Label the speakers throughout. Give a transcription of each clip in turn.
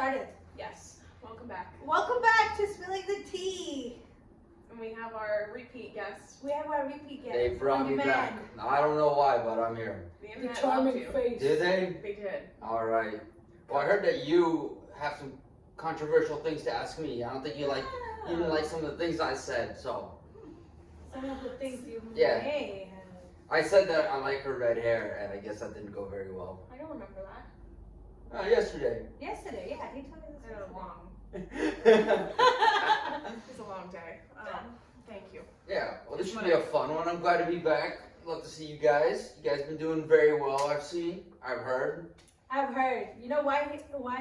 Speaker 1: started.
Speaker 2: Yes. Welcome back.
Speaker 1: Welcome back to Spilling the Tea.
Speaker 2: And we have our repeat guest.
Speaker 1: We have our repeat guest.
Speaker 3: They brought me back. I don't know why, but I'm here.
Speaker 2: The
Speaker 1: The
Speaker 2: internet loved
Speaker 1: charming
Speaker 2: you.
Speaker 1: face.
Speaker 3: Did they?
Speaker 2: They did.
Speaker 3: All right. Well, I heard that you have some controversial things to ask me. I don't think you didn't like some of the things I said. So
Speaker 1: Some of the things you
Speaker 3: Yeah.
Speaker 1: may have.
Speaker 3: I said that I like her red hair, and I guess that didn't go very well.
Speaker 2: I don't remember that.
Speaker 3: Yesterday.
Speaker 1: Yesterday, yeah, he told me this.
Speaker 2: It was
Speaker 1: yesterday.
Speaker 2: long. It's a long day. Thank you.
Speaker 3: Yeah, well, this should be a fun one. I'm glad to be back. Love to see you guys. You guys been doing very well, I've heard.
Speaker 1: I've heard. You know why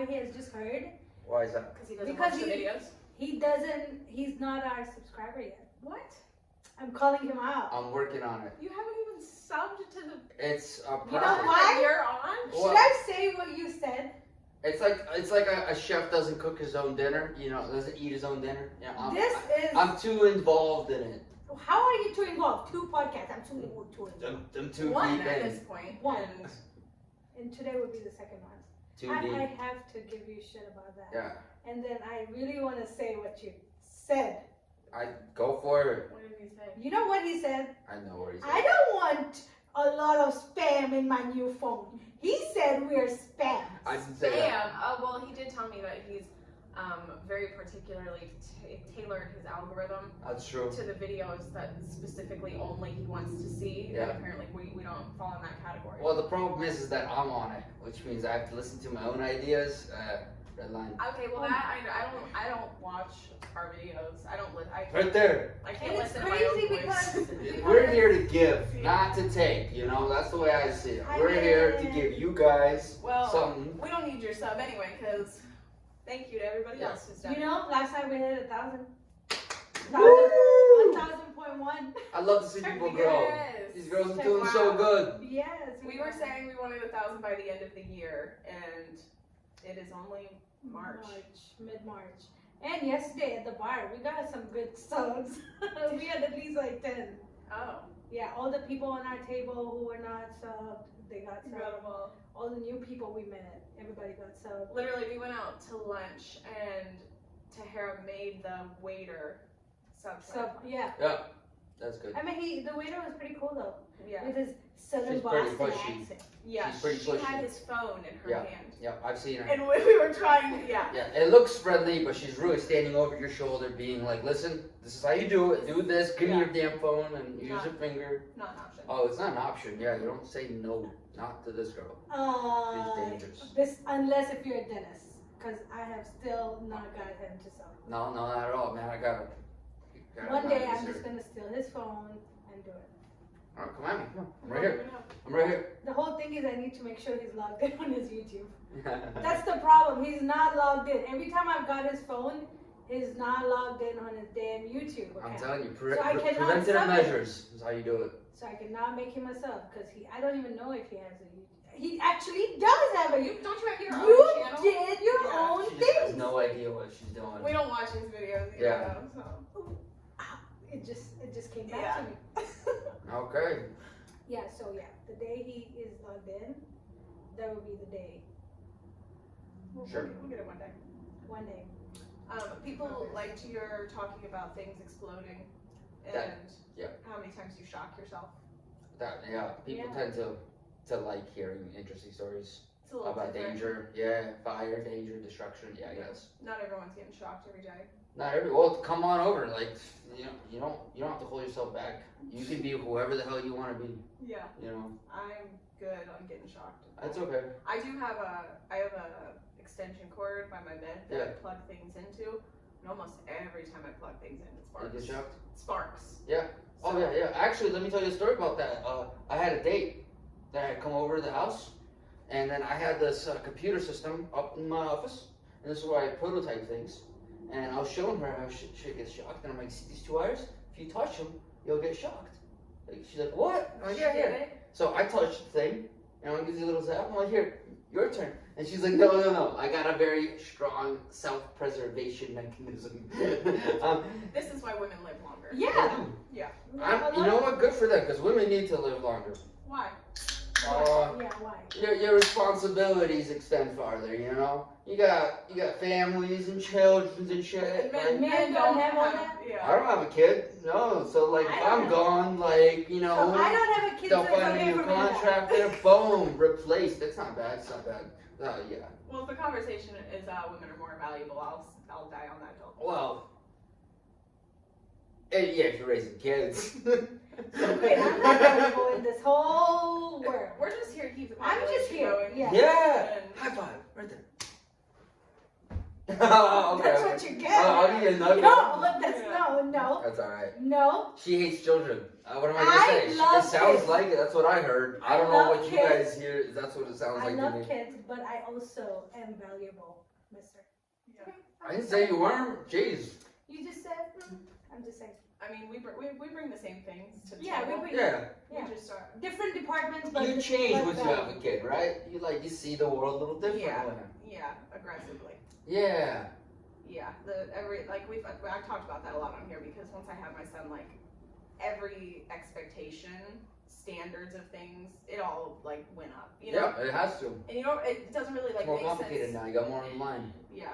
Speaker 1: he has just heard?
Speaker 3: Why is that?
Speaker 2: Because he doesn't
Speaker 1: Because
Speaker 2: watch the videos.
Speaker 1: He's not our subscriber yet.
Speaker 2: What?
Speaker 1: I'm calling him out.
Speaker 3: I'm working on it.
Speaker 2: You haven't even subbed to the
Speaker 3: It's a
Speaker 1: You know
Speaker 3: process.
Speaker 1: why?
Speaker 2: that you're on?
Speaker 3: Well,
Speaker 1: Should I say what you said?
Speaker 3: It's like a chef doesn't cook his own dinner, doesn't eat his own dinner. I'm too involved in it.
Speaker 1: How are you too involved? 2 podcasts. I'm too involved.
Speaker 3: I'm too
Speaker 2: One
Speaker 3: deep
Speaker 2: at
Speaker 3: in.
Speaker 2: this point.
Speaker 1: One.
Speaker 2: And
Speaker 1: And today would be the second one.
Speaker 3: Too
Speaker 1: I
Speaker 3: deep.
Speaker 1: have to give you shit about that.
Speaker 3: Yeah,
Speaker 1: And then I really want to say what you said.
Speaker 3: I go for it.
Speaker 2: what did he say?
Speaker 1: You know what he said?
Speaker 3: I know what he said.
Speaker 1: I don't want a lot of spam in my new phone. He said we're spam.
Speaker 3: I didn't say that.
Speaker 2: Well, he did tell me that he's very particularly tailored his algorithm
Speaker 3: That's true.
Speaker 2: to the videos that specifically only he wants to see.
Speaker 3: Yeah.
Speaker 2: And apparently we don't fall in that category.
Speaker 3: Well, the problem is that I'm on it, which means I have to listen to my own ideas. Red line.
Speaker 2: Okay, well I don't watch our videos. I
Speaker 3: Right there.
Speaker 2: I can't
Speaker 1: And it's
Speaker 2: listen to my
Speaker 1: crazy
Speaker 2: own voice.
Speaker 1: because
Speaker 3: We're here to give, not to take. That's the way I see it. We're here to give you guys
Speaker 2: Well,
Speaker 3: something.
Speaker 2: we don't need your sub anyway, because thank you to everybody else who's done
Speaker 1: you
Speaker 2: it.
Speaker 1: know, last time we hit 1,000.
Speaker 3: Woo!
Speaker 1: 1,000.1.
Speaker 3: I love to see people grow.
Speaker 2: Yes.
Speaker 3: These girls are doing so good.
Speaker 1: Yes.
Speaker 2: We were saying we wanted 1,000 by the end of the year, and it is only March.
Speaker 1: Mid-March. And yesterday at the bar, we got some good subs. We had at least like 10.
Speaker 2: Oh.
Speaker 1: Yeah, all the people on our table who were not subbed, they got subbed.
Speaker 2: Incredible.
Speaker 1: All the new people we met, everybody got subbed.
Speaker 2: Literally, we went out to lunch, and Tahera made the waiter sub.
Speaker 1: Yeah.
Speaker 3: Yeah, that's good.
Speaker 1: I mean, the waiter was pretty cool though.
Speaker 2: Yeah.
Speaker 1: With his southern
Speaker 3: She's pretty
Speaker 1: Boston
Speaker 3: pushy.
Speaker 1: accent.
Speaker 2: Yeah.
Speaker 3: She's pretty
Speaker 2: She
Speaker 3: pushy.
Speaker 2: had his phone in her hand.
Speaker 3: Yeah, I've seen her.
Speaker 2: And we were trying to, yeah.
Speaker 3: Yeah, it looks friendly, but she's really standing over your shoulder, being like, "Listen, this is how you do it. Do this. Give me your damn phone and use your finger."
Speaker 2: Not an option.
Speaker 3: Oh, it's not an option. Yeah, you don't say no, not to this girl. She's dangerous.
Speaker 1: Unless if you're a dentist, because I have still not got him to sub.
Speaker 3: No, not at all, man. I gotta
Speaker 1: One day
Speaker 3: manage
Speaker 1: I'm
Speaker 3: her.
Speaker 1: just gonna steal his phone and do it.
Speaker 3: All right, come at me. Come on. I'm right here. I'm right here.
Speaker 1: The whole thing is I need to make sure he's logged in on his YouTube. That's the problem. He's not logged in. Every time I've got his phone, he's not logged in on his damn YouTube account.
Speaker 3: I'm telling you,
Speaker 1: So I cannot
Speaker 3: preventative
Speaker 1: sub it.
Speaker 3: measures is how you do it.
Speaker 1: So I cannot make him a sub because I don't even know if he has a YouTube. He actually does have a YouTube.
Speaker 2: Don't you have your
Speaker 1: You
Speaker 2: own channel?
Speaker 1: did your
Speaker 2: Yeah.
Speaker 1: own
Speaker 3: She just has
Speaker 1: thing.
Speaker 3: no idea what she's doing.
Speaker 2: We don't watch his videos either,
Speaker 3: Yeah.
Speaker 2: though, so.
Speaker 1: It just came back
Speaker 2: Yeah.
Speaker 1: to me.
Speaker 3: Okay.
Speaker 1: Yeah, so yeah, the day he is logged in, that will be the day.
Speaker 3: Sure.
Speaker 2: We'll get it one day.
Speaker 1: One day.
Speaker 2: People liked your talking about things exploding and
Speaker 3: Yeah.
Speaker 2: how many times you shock yourself.
Speaker 3: People
Speaker 1: Yeah.
Speaker 3: tend to like hearing interesting stories
Speaker 2: It's a little
Speaker 3: about
Speaker 2: different.
Speaker 3: danger. Yeah, fire, danger, destruction. Yeah, I guess.
Speaker 2: Not everyone's getting shocked every day.
Speaker 3: Well, come on over. Like, you don't have to hold yourself back. You can be whoever the hell you want to be.
Speaker 2: Yeah.
Speaker 3: You know,
Speaker 2: I'm good on getting shocked.
Speaker 3: that's okay.
Speaker 2: I have a extension cord by my bed that I
Speaker 3: Yeah.
Speaker 2: plug things into, and almost every time I plug things in, it
Speaker 3: You
Speaker 2: sparks.
Speaker 3: get shocked.
Speaker 2: It sparks.
Speaker 3: Yeah. Oh yeah. Actually, let me tell you a story about that. I had a date that had come over to the house, and then I had this computer system up in my office, and this is where I prototype things. And I was showing her how she gets shocked, and I'm like, "See these 2 wires? If you touch them, you'll get shocked." She's like, "What?" I'm like, "Yeah,
Speaker 2: Did
Speaker 3: yeah."
Speaker 2: it?
Speaker 3: So I touched the thing, and I give you a little zap. I'm like, "Here, your turn." And she's like, "No. I got a very strong self-preservation mechanism."
Speaker 2: This is why women live longer.
Speaker 1: Yeah.
Speaker 2: Yeah.
Speaker 3: You know what? Good for them, because women need to live longer.
Speaker 2: Why?
Speaker 1: Yeah, why?
Speaker 3: Your responsibilities extend farther, you know? You got families and children and shit. Like,
Speaker 1: Men don't have all that?
Speaker 2: Yeah.
Speaker 3: I don't have a kid, no. So like if I'm gone, like, you know,
Speaker 1: So I don't have a kid,
Speaker 3: they'll
Speaker 1: so it's
Speaker 3: find a
Speaker 1: okay
Speaker 3: new
Speaker 1: for me to die.
Speaker 3: contractor, boom, replaced. It's not bad, it's not bad. Yeah.
Speaker 2: Well, if the conversation is women are more valuable, I'll die on that hill.
Speaker 3: Well, yeah, if you're raising kids.
Speaker 1: So wait, I'm not valuable in this whole world.
Speaker 2: We're just here to keep the
Speaker 1: I'm
Speaker 2: population
Speaker 1: just here,
Speaker 2: going.
Speaker 1: yeah.
Speaker 3: Yeah.
Speaker 2: And
Speaker 3: High five, right there. Oh, okay.
Speaker 1: That's
Speaker 3: Okay.
Speaker 1: what you get.
Speaker 3: I'll give you a nugget.
Speaker 1: No, no.
Speaker 3: That's alright.
Speaker 1: No.
Speaker 3: She hates children. What am I
Speaker 1: I
Speaker 3: gonna say?
Speaker 1: love
Speaker 3: It sounds
Speaker 1: kids.
Speaker 3: like it. That's what I heard. I
Speaker 1: I
Speaker 3: don't know
Speaker 1: love
Speaker 3: what you
Speaker 1: kids.
Speaker 3: guys hear. That's what it sounds
Speaker 1: I
Speaker 3: like to
Speaker 1: love
Speaker 3: me.
Speaker 1: kids, but I also am valuable, mister.
Speaker 2: Yeah.
Speaker 1: Okay.
Speaker 3: I didn't say you weren't. Jeez.
Speaker 1: You just said, I'm just saying.
Speaker 2: I mean, we bring the same things to the
Speaker 1: Yeah, we
Speaker 2: table.
Speaker 1: bring
Speaker 3: Yeah.
Speaker 1: yeah.
Speaker 2: We just are.
Speaker 1: different departments, but
Speaker 3: You change
Speaker 1: but
Speaker 3: once you
Speaker 1: value.
Speaker 3: have a kid, right? You see the world a little differently.
Speaker 2: Yeah, aggressively.
Speaker 3: Yeah.
Speaker 2: Yeah, I've talked about that a lot on here because once I had my son, like every expectation, standards of things, it all like went up. You know?
Speaker 3: Yeah, it has to.
Speaker 2: And you know, it doesn't really like
Speaker 3: It's more
Speaker 2: make
Speaker 3: complicated
Speaker 2: sense.
Speaker 3: now. You got more in line.
Speaker 2: Yeah,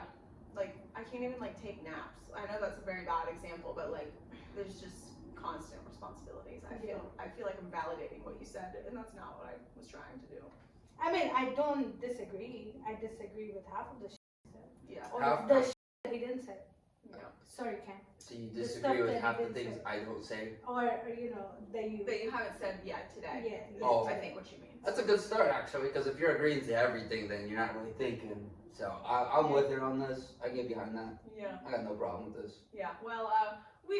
Speaker 2: like I can't even like take naps. I know that's a very bad example, but like there's just constant responsibilities. I feel like I'm validating what you said, and that's not what I was trying to do.
Speaker 1: I mean, I don't disagree. I disagree with half of the shit he said.
Speaker 2: Yeah.
Speaker 1: Or
Speaker 3: Half-
Speaker 1: the shit that he didn't say.
Speaker 2: Yeah.
Speaker 1: Sorry, Cam.
Speaker 3: So you
Speaker 1: The
Speaker 3: disagree
Speaker 1: stuff
Speaker 3: with
Speaker 1: that
Speaker 3: half
Speaker 1: you
Speaker 3: the
Speaker 1: didn't
Speaker 3: things
Speaker 1: say.
Speaker 3: I don't say.
Speaker 1: Or you know, that you.
Speaker 2: That you haven't said yet today.
Speaker 1: Yeah.
Speaker 3: Oh.
Speaker 2: I think what you mean.
Speaker 3: That's a good start, actually, because if you're agreeing to everything, then you're not really thinking. So I'm with her on this. I get behind that.
Speaker 2: Yeah.
Speaker 3: I got no problem with this.
Speaker 2: Yeah. Well,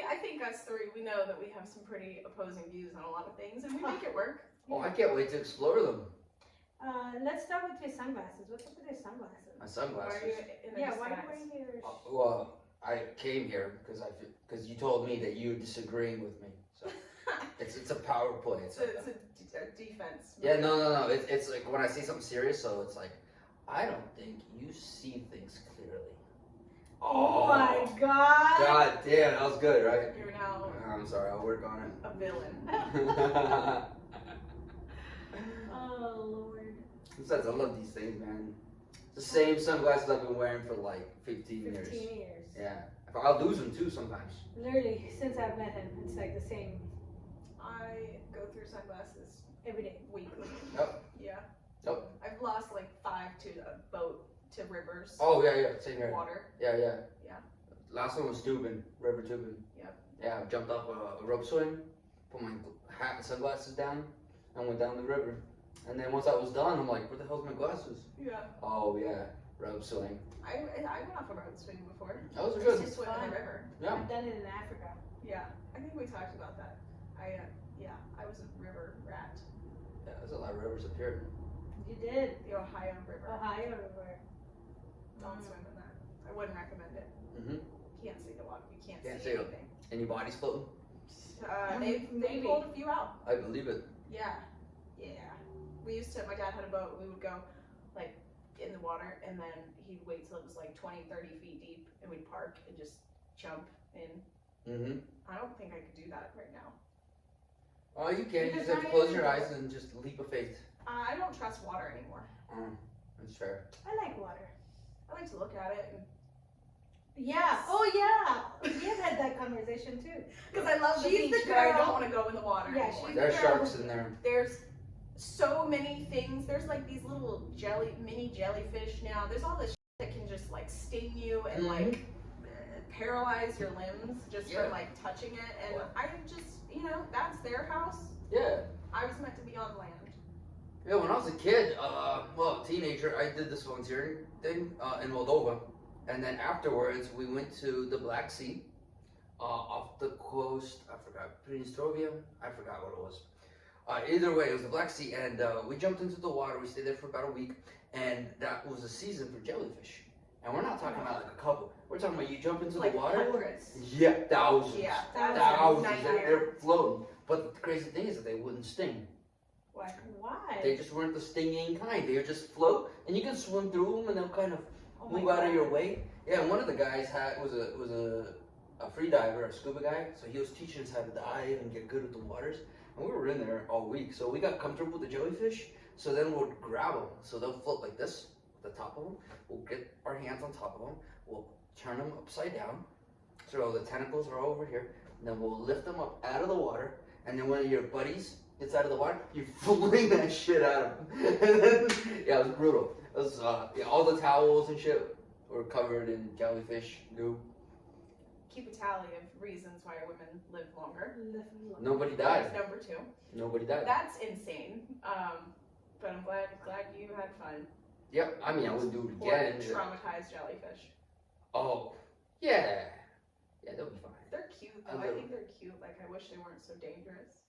Speaker 2: I think us three, we know that we have some pretty opposing views on a lot of things, and we make it work.
Speaker 3: Oh, I can't wait to explore them.
Speaker 1: Let's start with your sunglasses. What's up with your sunglasses?
Speaker 3: My
Speaker 2: Why
Speaker 3: sunglasses.
Speaker 2: are you in a
Speaker 1: Yeah, why are you
Speaker 2: disguise?
Speaker 1: wearing your?
Speaker 3: Well, I came here because you told me that you were disagreeing with me. So it's a power play.
Speaker 2: It's a defense.
Speaker 3: Yeah, no. It's like when I say something serious, so it's like, I don't think you see things clearly.
Speaker 1: Oh my God!
Speaker 3: God damn, that was good, right?
Speaker 2: You're now
Speaker 3: I'm sorry, I'll work on
Speaker 2: a villain.
Speaker 3: it.
Speaker 1: Oh Lord.
Speaker 3: Besides, I love these things, man. The same sunglasses I've been wearing for like 15 years.
Speaker 1: 15 years.
Speaker 3: Yeah. I'll lose them too sometimes.
Speaker 1: Literally, since I've met him, it's like the same
Speaker 2: I go through sunglasses
Speaker 1: every day.
Speaker 2: weekly.
Speaker 3: Yep.
Speaker 2: Yeah.
Speaker 3: Yep.
Speaker 2: I've lost like 5 to a boat to rivers.
Speaker 3: Oh, yeah, same here.
Speaker 2: Water.
Speaker 3: Yeah.
Speaker 2: Yeah.
Speaker 3: Last one was tubing, river tubing.
Speaker 2: Yep.
Speaker 3: Yeah, I jumped off a rope swing, put my hat and sunglasses down, and went down the river. And then once I was done, I'm like, where the hell's my glasses?
Speaker 2: Yeah.
Speaker 3: Oh, yeah, rope swing.
Speaker 2: I went off a road swing before.
Speaker 3: Those are
Speaker 2: Just
Speaker 3: good.
Speaker 2: to swim in the river.
Speaker 3: Yeah.
Speaker 1: I've done it in Africa.
Speaker 2: Yeah. I think we talked about that. I was a river rat.
Speaker 3: Yeah, there's a lot of rivers up here.
Speaker 1: You did.
Speaker 2: The Ohio River.
Speaker 1: Ohio River.
Speaker 2: Don't swim in that. I wouldn't recommend it.
Speaker 3: Mm-hmm.
Speaker 2: You can't see the water. You can't
Speaker 3: Can't
Speaker 2: see
Speaker 3: see it.
Speaker 2: anything.
Speaker 3: Any bodies floating?
Speaker 2: They
Speaker 1: Maybe.
Speaker 2: pulled a few out.
Speaker 3: I believe it.
Speaker 2: Yeah. We used to, my dad had a boat, we would go like in the water and then he'd wait till it was like 20, 30 feet deep and we'd park and just jump in.
Speaker 3: Mm-hmm.
Speaker 2: I don't think I could do that right now.
Speaker 3: Oh, you can. You
Speaker 1: Because
Speaker 3: just have to
Speaker 1: I
Speaker 3: close
Speaker 1: am-
Speaker 3: your eyes and just leap of faith.
Speaker 2: I don't trust water anymore.
Speaker 3: That's fair.
Speaker 1: I like water.
Speaker 2: I like to look at it
Speaker 1: Yeah. Oh yeah. We have had that conversation too.
Speaker 2: because I love the
Speaker 1: She's
Speaker 2: beach,
Speaker 1: the
Speaker 2: but I
Speaker 1: girl-
Speaker 2: don't want to go in the water
Speaker 1: Yeah,
Speaker 2: anymore.
Speaker 1: she's-
Speaker 3: There's
Speaker 1: girl-
Speaker 3: sharks in there.
Speaker 2: There's so many things. There's like these little mini jellyfish now. There's all this that can just like sting you and
Speaker 3: Mhm.
Speaker 2: like paralyze your limbs just
Speaker 3: Yeah.
Speaker 2: from like touching it. And I just, that's their house.
Speaker 3: Yeah.
Speaker 2: I was meant to be on land.
Speaker 3: Yeah, when I was a kid, teenager, I did this volunteering thing in Moldova. And then afterwards, we went to the Black Sea, off the coast, I forgot, Prinostrovia? I forgot what it was. Either way, it was the Black Sea, and we jumped into the water. We stayed there for about a week, and that was a season for jellyfish. And we're not talking about like a couple. We're talking about you jump into
Speaker 2: Like
Speaker 3: the water.
Speaker 2: hundreds.
Speaker 3: Yeah, thousands.
Speaker 2: Yeah,
Speaker 3: Thousands. And
Speaker 2: nightmare.
Speaker 3: they're floating. But the crazy thing is that they wouldn't sting.
Speaker 2: Why?
Speaker 1: Why?
Speaker 3: They just weren't the stinging kind. They would just float, and you can swim through them, and they'll kind of
Speaker 1: Oh my
Speaker 3: move out of
Speaker 1: God.
Speaker 3: your way. Yeah, and one of the guys was a free diver, a scuba guy. So he was teaching us how to dive and get good with the waters. And we were in there all week, so we got comfortable with the jellyfish. So then we'll grab them. So they'll float like this, the top of them. We'll get our hands on top of them. We'll turn them upside down. So the tentacles are over here. And then we'll lift them up out of the water. And then when your buddies gets out of the water, you fling that shit at them. And then, yeah, it was brutal. It was, yeah, all the towels and shit were covered in jellyfish goo.
Speaker 2: Keep a tally of reasons why women live longer.
Speaker 3: Nobody died.
Speaker 2: That's number 2.
Speaker 3: Nobody died.
Speaker 2: That's insane. But I'm glad you had fun.
Speaker 3: Yep, I mean, I would do it
Speaker 2: Or
Speaker 3: again.
Speaker 2: traumatized jellyfish.
Speaker 3: Oh, yeah. Yeah, they'll be fine.
Speaker 2: They're cute though. I think they're cute. Like, I wish they weren't so dangerous.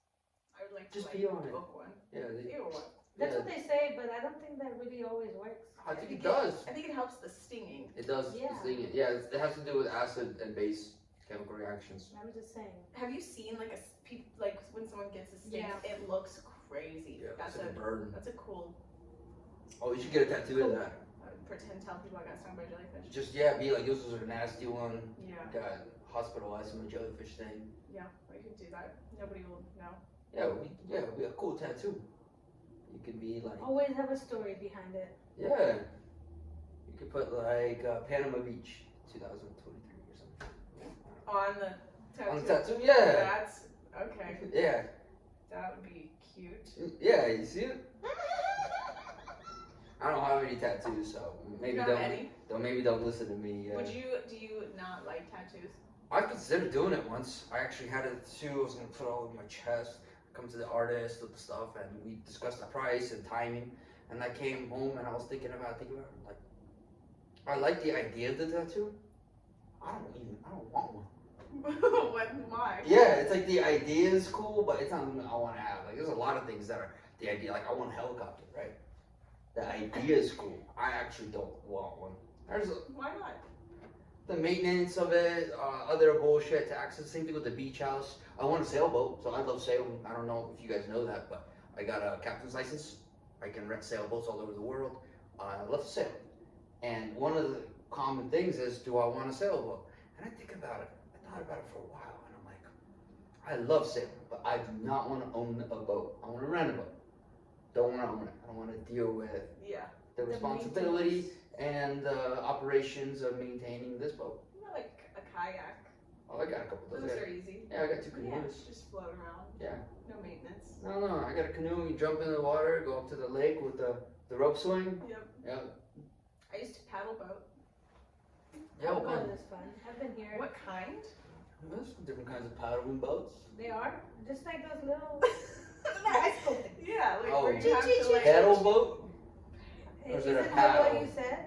Speaker 2: I would like to
Speaker 3: Just be on it.
Speaker 2: book one.
Speaker 3: Yeah,
Speaker 2: Ew.
Speaker 1: That's what they say, but I don't think that really always works.
Speaker 3: I think it does.
Speaker 2: I think it helps the stinging.
Speaker 3: It does.
Speaker 1: Yeah.
Speaker 3: Yeah, it has to do with acid and base chemical reactions.
Speaker 1: I'm just saying.
Speaker 2: Have you seen like like when someone gets a sting?
Speaker 1: Yeah.
Speaker 2: It looks crazy.
Speaker 3: Yeah,
Speaker 2: That's
Speaker 3: it's like a burn.
Speaker 2: That's a cool.
Speaker 3: Oh, you should get a tattoo of that.
Speaker 2: Pretend tell people I got stung by jellyfish.
Speaker 3: Just, yeah, be like, this was a nasty one.
Speaker 2: Yeah.
Speaker 3: Got hospitalized from a jellyfish thing.
Speaker 2: Yeah, we could do that. Nobody will know.
Speaker 3: Yeah, it'd be a cool tattoo. You could be like,
Speaker 1: Always have a story behind it.
Speaker 3: yeah. You could put like Panama Beach 2023 or something.
Speaker 2: On the tattoo.
Speaker 3: On the tattoo, yeah.
Speaker 2: That's okay.
Speaker 3: Yeah.
Speaker 2: That would be cute.
Speaker 3: Yeah, you see it? I don't have any tattoos, so maybe
Speaker 2: You don't have any?
Speaker 3: maybe don't listen to me.
Speaker 2: Do you not like tattoos?
Speaker 3: I've considered doing it once. I actually had a tattoo. I was gonna put it all over my chest. Come to the artist with the stuff, and we discussed the price and timing. And I came home and I was thinking about it. Like, I like the idea of the tattoo. I don't want one.
Speaker 2: Why?
Speaker 3: Yeah, it's like the idea is cool, but it's not something I want to have. Like, there's a lot of things that are the idea. Like, I want a helicopter, right? The idea is cool. I actually don't want one.
Speaker 2: Why not?
Speaker 3: The maintenance of it, other bullshit taxes. Same thing with the beach house. I want a sailboat, so I love sailing. I don't know if you guys know that, but I got a captain's license. I can rent sailboats all over the world. I love to sail. And one of the common things is, do I want a sailboat? And I think about it. I thought about it for a while, and I'm like, I love sailing, but I do not want to own a boat. I want to rent a boat. Don't want to own it. I don't want to deal with the responsibility and the operations of maintaining this boat.
Speaker 2: You know, like a kayak.
Speaker 3: Oh, I got a couple of
Speaker 2: Those
Speaker 3: those.
Speaker 2: are easy.
Speaker 3: Yeah, I got 2 canoes.
Speaker 2: Yeah, just float around.
Speaker 3: Yeah.
Speaker 2: No maintenance.
Speaker 3: No, I got a canoe. You jump in the water, go up to the lake with the rope swing.
Speaker 2: Yep.
Speaker 3: Yeah.
Speaker 2: I used to paddle boat.
Speaker 3: Yeah, what kind?
Speaker 1: Is fun. I've been here.
Speaker 2: What kind?
Speaker 3: There's different kinds of paddling boats.
Speaker 1: They are just like those little.
Speaker 2: Yeah, like
Speaker 3: Oh,
Speaker 2: where you have to like
Speaker 3: Paddle boat? Or is it a
Speaker 1: Isn't that what
Speaker 3: paddle?
Speaker 1: you said?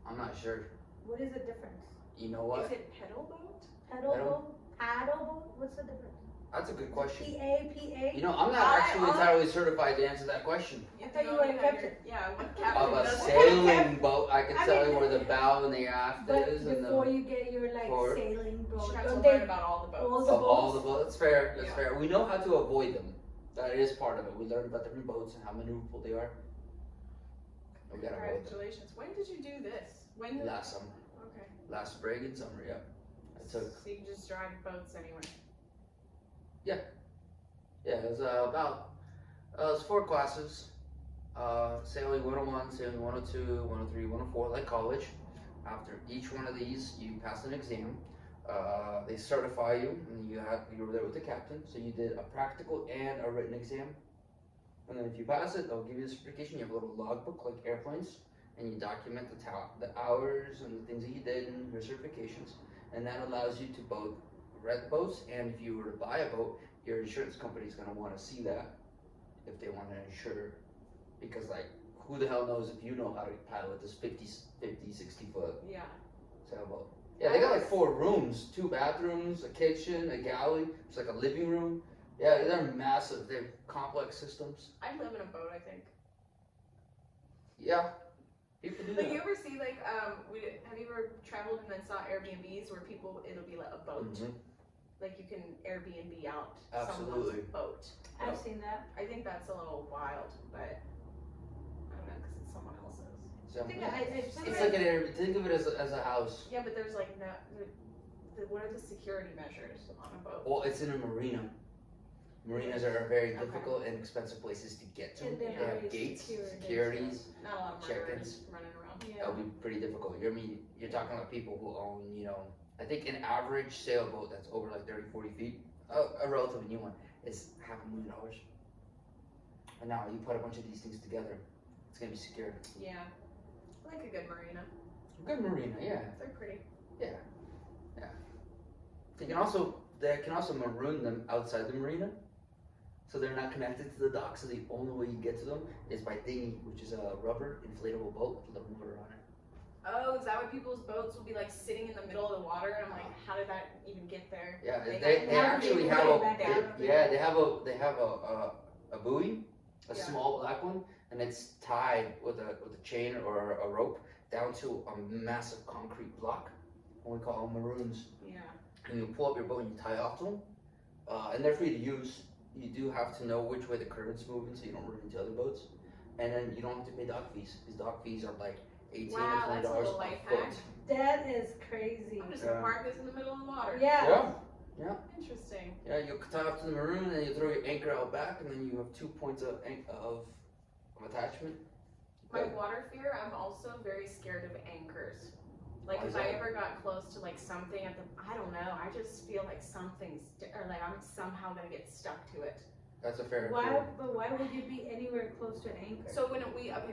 Speaker 3: I'm not sure.
Speaker 1: What is the difference?
Speaker 3: You know what?
Speaker 2: Is it pedal boat?
Speaker 1: Pedal
Speaker 3: Pedal?
Speaker 1: boat? Paddle boat? What's the difference?
Speaker 3: That's a good question.
Speaker 1: P-A-P-A?
Speaker 3: You know, I'm not actually entirely certified to answer that question.
Speaker 2: You
Speaker 1: thought you
Speaker 2: know
Speaker 1: were
Speaker 2: what
Speaker 1: a
Speaker 2: kind
Speaker 1: captain.
Speaker 2: Yeah, what
Speaker 3: Of
Speaker 2: captain
Speaker 3: a
Speaker 2: does
Speaker 3: sailing boat, I can
Speaker 1: I
Speaker 3: tell
Speaker 1: mean,
Speaker 3: you where the bow and the aft
Speaker 1: But
Speaker 3: is, and
Speaker 1: before
Speaker 3: the
Speaker 1: you get your like
Speaker 3: forward.
Speaker 1: sailing
Speaker 2: You
Speaker 1: boat,
Speaker 2: have to
Speaker 1: don't
Speaker 2: learn
Speaker 1: they?
Speaker 2: about all the
Speaker 1: all
Speaker 2: boats.
Speaker 1: the
Speaker 3: of all
Speaker 1: boats?
Speaker 3: the boats. That's fair. That's
Speaker 2: Yeah.
Speaker 3: fair. We know how to avoid them. That is part of it. We learn about different boats and how maneuverable they are. We gotta avoid them.
Speaker 2: Congratulations. When did you do this? When did
Speaker 3: Last summer,
Speaker 2: Okay.
Speaker 3: last spring and summer. Yeah, I took.
Speaker 2: So you can just drive boats anywhere.
Speaker 3: Yeah, it was it was 4 classes. Sailing 101, sailing 102, 103, 104, like college. After each one of these, you pass an exam. They certify you, and you were there with the captain. So you did a practical and a written exam. And then if you pass it, they'll give you the certification. You have a little logbook like airplanes, and you document the hours and the things that you did and your certifications. And that allows you to both rent boats, and if you were to buy a boat, your insurance company is going to want to see that if they want to insure. Because, like, who the hell knows if you know how to paddle at this 50, 60 foot
Speaker 2: Yeah.
Speaker 3: sailboat? Yeah, they got like 4 rooms, 2 bathrooms, a kitchen, a galley. It's like a living room. Yeah, they're massive. They're complex systems.
Speaker 2: I'd live in a boat, I think.
Speaker 3: Yeah, people do
Speaker 2: Like,
Speaker 3: that.
Speaker 2: you ever see, like, have you ever traveled and then saw Airbnbs where it'll be like a boat?
Speaker 3: Mhm.
Speaker 2: Like, you can Airbnb out
Speaker 3: Absolutely.
Speaker 2: someone's boat.
Speaker 1: I've seen that.
Speaker 2: I think that's a little wild, but I don't know, because it's someone else's.
Speaker 3: So,
Speaker 1: I think I've seen
Speaker 3: it's
Speaker 1: it.
Speaker 3: like an Airbnb. Think of it as a house.
Speaker 2: Yeah, but there's like no. What are the security measures on a boat?
Speaker 3: Well, it's in a marina. Marinas are very difficult and expensive places to get to.
Speaker 1: And they're
Speaker 3: They have
Speaker 1: very
Speaker 3: gates,
Speaker 1: secure.
Speaker 3: securities.
Speaker 2: Not a lot of
Speaker 3: Check-ins.
Speaker 2: murderers running around.
Speaker 1: Yeah.
Speaker 3: That'll be pretty difficult. You're talking about people who own, I think an average sailboat that's over like 30, 40 feet, a relatively new one, is $500,000. And now you put a bunch of these things together, it's gonna be secure.
Speaker 2: Yeah. I like a good marina.
Speaker 3: Good marina, yeah.
Speaker 2: They're pretty.
Speaker 3: They can also maroon them outside the marina, so they're not connected to the dock. So the only way you get to them is by dinghy, which is a rubber inflatable boat with a little motor on it.
Speaker 2: Oh, is that why people's boats will be like sitting in the middle of the water? And I'm like, how did that even get there?
Speaker 3: Yeah,
Speaker 2: They
Speaker 3: they
Speaker 2: have-
Speaker 3: actually
Speaker 1: they
Speaker 3: have
Speaker 1: put
Speaker 3: a
Speaker 1: it back out.
Speaker 3: they have a buoy, a
Speaker 2: Yeah.
Speaker 3: small black one, and it's tied with a chain or a rope down to a massive concrete block, and we call them maroons.
Speaker 2: Yeah.
Speaker 3: And you pull up your boat and you tie off to them, and they're free to use. You do have to know which way the current's moving so you don't run into other boats, and then you don't have to pay dock fees. These dock fees are like $18
Speaker 2: Wow,
Speaker 3: and
Speaker 2: that's a
Speaker 3: $20
Speaker 2: little
Speaker 3: a
Speaker 2: life
Speaker 3: foot.
Speaker 2: hack.
Speaker 1: That is crazy.
Speaker 2: I'm just gonna
Speaker 3: Yeah.
Speaker 2: park this in the middle of the water.
Speaker 1: Yeah.
Speaker 2: Interesting.
Speaker 3: Yeah, you tie up to the maroon, and then you throw your anchor out back, and then you have 2 points of attachment.
Speaker 2: My water fear, I'm also very scared of anchors. Like
Speaker 3: Why is
Speaker 2: if I
Speaker 3: that?
Speaker 2: ever got close to like something at the, I don't know, I just feel like or like I'm somehow gonna get stuck to it.
Speaker 3: That's a fair.
Speaker 1: Why would you be anywhere close to an anchor?
Speaker 2: So when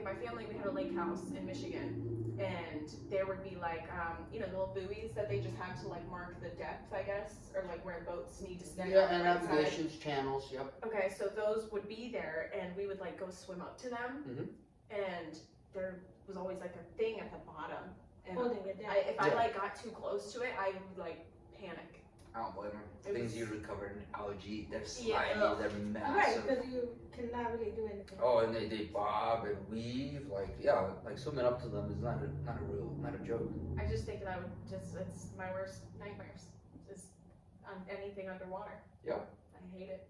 Speaker 2: my family, we had a lake house in Michigan, and there would be like, the little buoys that they just have to like mark the depth, I guess, or like where boats need to stand.
Speaker 3: Yeah,
Speaker 2: on
Speaker 3: and
Speaker 2: the right side.
Speaker 3: navigations, channels, yep.
Speaker 2: Okay, so those would be there, and we would like go swim up to them, and there was always like a thing at the bottom, and
Speaker 1: Holding it down.
Speaker 2: if I like got too close to it, I would like panic.
Speaker 3: I don't blame them.
Speaker 2: It
Speaker 3: Things
Speaker 2: was-
Speaker 3: usually covered in algae. They're
Speaker 2: Yeah.
Speaker 3: slimy. They're
Speaker 1: Right,
Speaker 3: massive.
Speaker 1: because you cannot really do anything.
Speaker 3: Oh, and they bob and weave. Like swimming up to them is not a joke.
Speaker 2: I just think that I would it's my worst nightmares, just on anything underwater.
Speaker 3: Yeah.
Speaker 2: I hate it.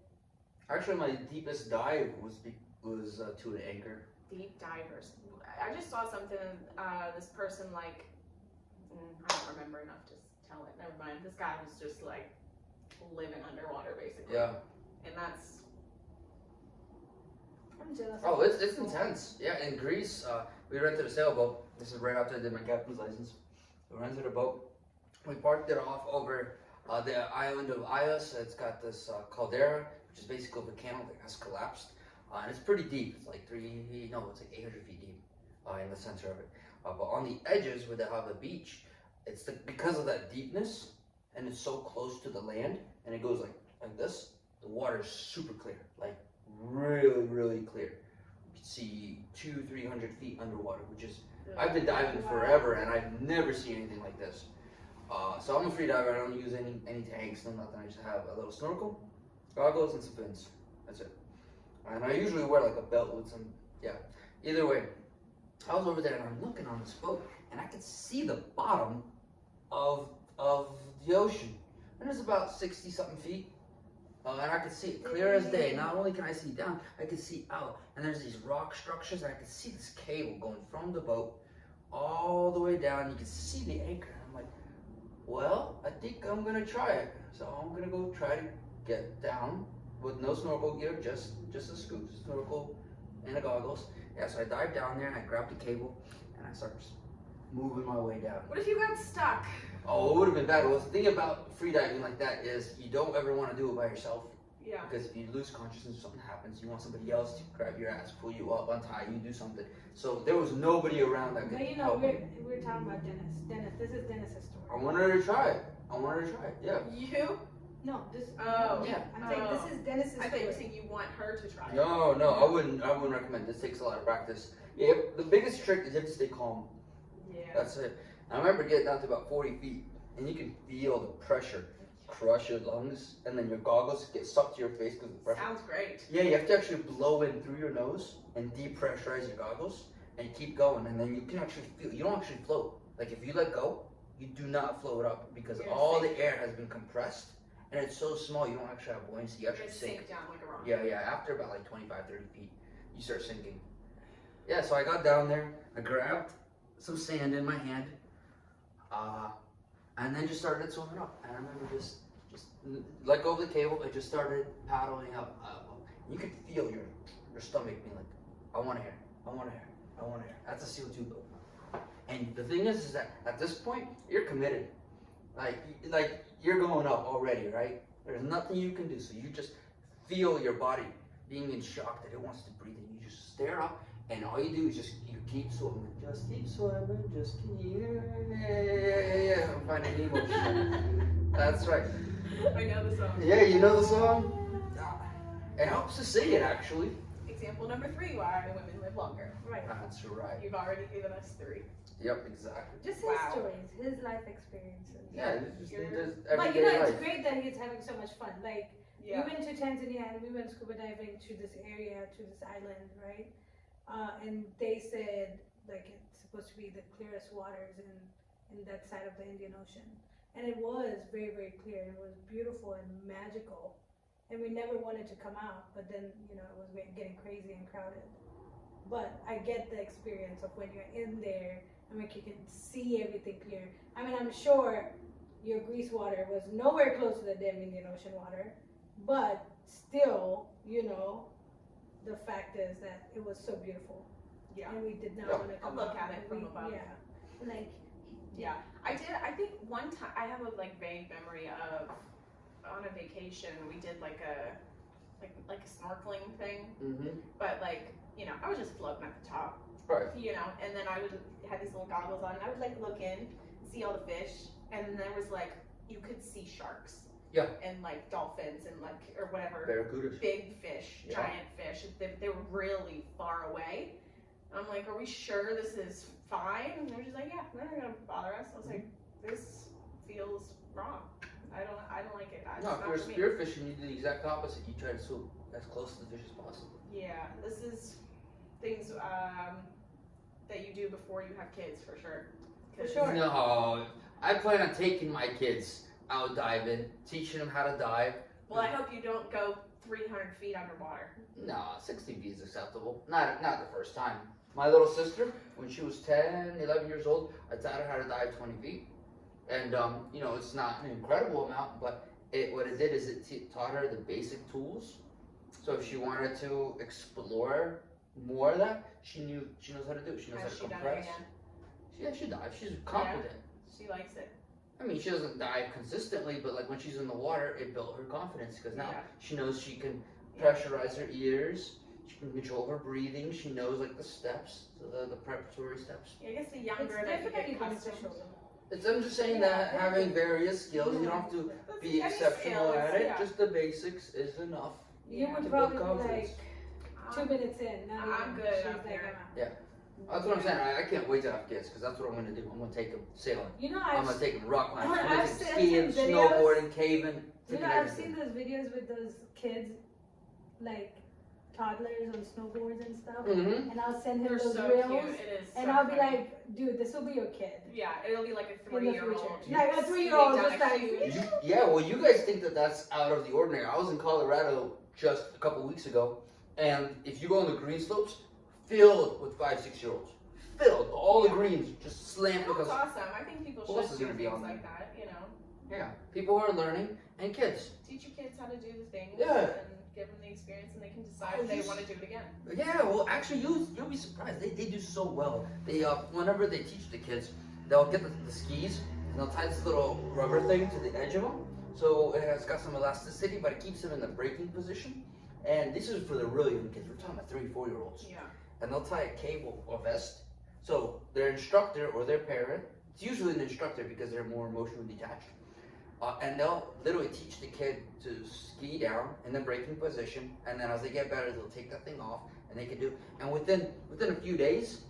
Speaker 3: Actually, my deepest dive was to an anchor.
Speaker 2: Deep divers. I just saw something, this person like, I don't remember enough to tell it, never mind. This guy was just like living underwater basically.
Speaker 3: Yeah.
Speaker 2: And that's,
Speaker 1: I'm jealous.
Speaker 3: Oh, it's intense. Yeah, in Greece, we rented a sailboat. This is right after I did my captain's license. We rented a boat. We parked it off over the island of Ios. It's got this caldera, which is basically a volcano that has collapsed. And it's pretty deep. It's like 800 feet deep in the center of it. But on the edges where they have the beach, because of that deepness, and it's so close to the land, and it goes like this, the water is super clear, like really, really clear. You can see 200-300 feet underwater, which is, I've been diving forever, and I've never seen anything like this. So I'm a free diver. I don't use any tanks, no nothing. I just have a little snorkel, goggles, and some fins. That's it. And I usually wear like a belt with some, Either way, I was over there and I'm looking on this boat, and I could see the bottom of the ocean. And it's about 60-something feet. And I could see it clear as day. Not only can I see down, I could see out. And there's these rock structures, and I could see this cable going from the boat all the way down. You can see the anchor. And I'm like, well, I think I'm gonna try it. So I'm gonna go try to get down with no snorkel gear, just a scoop, snorkel and the goggles. Yeah, so I dived down there and I grabbed the cable and I started moving my way down.
Speaker 2: what if you got stuck?
Speaker 3: Oh, it would have been bad. Well, the thing about free diving like that is you don't ever want to do it by yourself.
Speaker 2: Yeah.
Speaker 3: Because if you lose consciousness or something happens, you want somebody else to grab your ass, pull you up, untie you, do something. So there was nobody around that could
Speaker 1: But
Speaker 3: help me.
Speaker 1: we're talking about Dennis. This is Dennis's story.
Speaker 3: I wanted to try it. Yeah.
Speaker 2: You?
Speaker 1: No, this.
Speaker 2: Oh.
Speaker 3: Yeah.
Speaker 1: I'm saying this is Dennis's
Speaker 2: I thought
Speaker 1: story.
Speaker 2: you were saying you want her to try it.
Speaker 3: No, I wouldn't recommend. This takes a lot of practice. Yeah, the biggest trick is you have to stay calm.
Speaker 2: Yeah.
Speaker 3: That's it. I remember getting down to about 40 feet, and you can feel the pressure crush your lungs, and then your goggles get sucked to your face because of the pressure.
Speaker 2: Sounds great.
Speaker 3: Yeah, you have to actually blow in through your nose and depressurize your goggles, and keep going, and then you can actually feel. You don't actually float. Like if you let go, you do not float up because
Speaker 2: You're
Speaker 3: all
Speaker 2: sink.
Speaker 3: the air has been compressed, and it's so small you don't actually have buoyancy. You actually
Speaker 2: Just
Speaker 3: sink.
Speaker 2: sink down like a rock.
Speaker 3: Yeah, after about like 25, 30 feet, you start sinking. Yeah, so I got down there, I grabbed some sand in my hand, and then just started swimming up. And I remember just let go of the cable, and just started paddling up. You could feel your stomach being like, I want air, I want air, I want air. That's a CO2 buildup. And the thing is that at this point, you're committed. Like you're going up already, right? There's nothing you can do. So you just feel your body being in shock that it wants to breathe, and you just stare up, and all you do is you keep swimming, just keep swimming, just keep. Yeah. I'm finding Nemo. That's right.
Speaker 2: I know the song.
Speaker 3: Yeah, you know the song. It helps to sing it actually.
Speaker 2: Example number 3: why women live longer.
Speaker 1: Right.
Speaker 3: That's right.
Speaker 2: You've already given us 3.
Speaker 3: Yep, exactly.
Speaker 1: Just his
Speaker 2: Wow.
Speaker 1: stories, his life experiences.
Speaker 3: Yeah, it's just
Speaker 1: But you
Speaker 3: everyday
Speaker 1: know, it's
Speaker 3: life.
Speaker 1: great that he's having so much fun. Like,
Speaker 2: Yeah.
Speaker 1: we went to Tanzania and we went scuba diving to this area, to this island, right? And they said, like, it's supposed to be the clearest waters in that side of the Indian Ocean. And it was very, very clear. It was beautiful and magical. And we never wanted to come out, but then, you know, it was getting crazy and crowded. But I get the experience of when you're in there and like you can see everything clear. I mean, I'm sure your Greece water was nowhere close to the damn Indian Ocean water, but still, you know, the fact is that it was so beautiful.
Speaker 2: Yeah.
Speaker 1: And we did not
Speaker 3: Yeah.
Speaker 1: want to
Speaker 2: I'll
Speaker 1: come
Speaker 2: look
Speaker 1: out,
Speaker 2: at it
Speaker 1: but
Speaker 2: from above.
Speaker 1: Yeah. Like,
Speaker 2: Yeah, I think one time, I have a like vague memory of, on a vacation, we did like a snorkeling thing, but like, you know, I was just floating at the top,
Speaker 3: Right.
Speaker 2: you know, and then I would have these little goggles on, and I would like look in, see all the fish, and then there was like, you could see sharks.
Speaker 3: Yeah.
Speaker 2: And like dolphins and like, or whatever.
Speaker 3: Barracudas.
Speaker 2: Big fish,
Speaker 3: Yeah.
Speaker 2: giant fish. They were really far away. I'm like, are we sure this is fine? And they're just like, yeah, they're not gonna bother us. I was like, this feels wrong. I don't like it. It's
Speaker 3: No, if
Speaker 2: not
Speaker 3: you're
Speaker 2: for me.
Speaker 3: spearfishing, you do the exact opposite. You try to swim as close to the fish as possible.
Speaker 2: Yeah, this is things that you do before you have kids for sure.
Speaker 1: For sure.
Speaker 3: No, I plan on taking my kids out diving, teaching them how to dive.
Speaker 2: Well, I hope you don't go 300 feet underwater.
Speaker 3: No, 60 feet is acceptable. Not the first time. My little sister, when she was 10, 11 years old, I taught her how to dive 20 feet. And, you know, it's not an incredible amount, but what it did is it taught her the basic tools. So if she wanted to explore more of that, she knows how to do it. She knows
Speaker 2: Has
Speaker 3: how
Speaker 2: she
Speaker 3: to
Speaker 2: done it
Speaker 3: compress.
Speaker 2: again?
Speaker 3: Yeah, she dives. She's confident.
Speaker 2: She likes it.
Speaker 3: I mean, she doesn't dive consistently, but like when she's in the water, it built her confidence because now
Speaker 2: Yeah.
Speaker 3: she knows she can pressurize her ears. She can control her breathing. She knows like the steps, the preparatory steps.
Speaker 2: Yeah, I guess the
Speaker 1: it's
Speaker 2: younger that you
Speaker 1: definitely
Speaker 2: get accustomed.
Speaker 1: beneficial.
Speaker 3: I'm just saying that having various skills, you don't have to be
Speaker 2: Any
Speaker 3: exceptional
Speaker 2: skills,
Speaker 3: at it.
Speaker 2: yeah.
Speaker 3: Just the basics is enough.
Speaker 1: You
Speaker 2: Yeah.
Speaker 1: would
Speaker 3: To
Speaker 1: probably
Speaker 3: build
Speaker 1: be
Speaker 3: confidence.
Speaker 1: like 2 minutes in. Not
Speaker 2: I'm
Speaker 1: even.
Speaker 2: good
Speaker 1: She's
Speaker 2: up
Speaker 1: like,
Speaker 2: there.
Speaker 3: That's what I'm saying. I can't wait to have kids because that's what I'm going to do. I'm going to take them sailing.
Speaker 1: You know,
Speaker 3: I'm going to take them rock climbing. I'm
Speaker 1: I've
Speaker 3: going to take them
Speaker 1: seen
Speaker 3: skiing,
Speaker 1: videos.
Speaker 3: snowboarding, caving.
Speaker 1: You
Speaker 3: freaking
Speaker 1: know, I've
Speaker 3: everything.
Speaker 1: seen those videos with those kids, like toddlers on snowboards and stuff.
Speaker 3: Mm-hmm.
Speaker 1: And I'll send him
Speaker 2: They're
Speaker 1: those
Speaker 2: so
Speaker 1: reels,
Speaker 2: cute. It is.
Speaker 1: and
Speaker 2: so
Speaker 1: I'll be
Speaker 2: funny.
Speaker 1: like, "Dude, this will be your kid
Speaker 2: Yeah, it'll be like a
Speaker 1: in the
Speaker 2: 3-year-old.
Speaker 1: future." Like a 3-year-old,
Speaker 2: down
Speaker 1: just
Speaker 2: a
Speaker 1: like,
Speaker 2: huge-
Speaker 3: Yeah, well, you guys think that that's out of the ordinary. I was in Colorado just a couple weeks ago, and if you go on the green slopes, filled with 5, 6-year-olds, filled, all the greens just slammed
Speaker 2: That's
Speaker 3: because
Speaker 2: awesome. I think people
Speaker 3: Who else
Speaker 2: should
Speaker 3: is
Speaker 2: do
Speaker 3: gonna be
Speaker 2: things
Speaker 3: on
Speaker 2: like that. You know,
Speaker 3: yeah, people who are learning and kids.
Speaker 2: teach your kids how to do the things.
Speaker 3: Yeah.
Speaker 2: And give them the experience, and they can decide
Speaker 3: Oh,
Speaker 2: if they
Speaker 3: you
Speaker 2: want to do it again.
Speaker 3: Yeah, well, actually, you'll be surprised. They do so well. They whenever they teach the kids, they'll get the skis and they'll tie this little rubber thing to the edge of them, so it's got some elasticity, but it keeps them in the braking position. And this is for the really young kids. We're talking about 3, 4-year-olds.
Speaker 2: Yeah.
Speaker 3: And they'll tie a cable or vest. So their instructor or their parent, it's usually an instructor because they're more emotionally detached, and they'll literally teach the kid to ski down in the braking position, and then as they get better, they'll take that thing off, and they can do. And within a few days,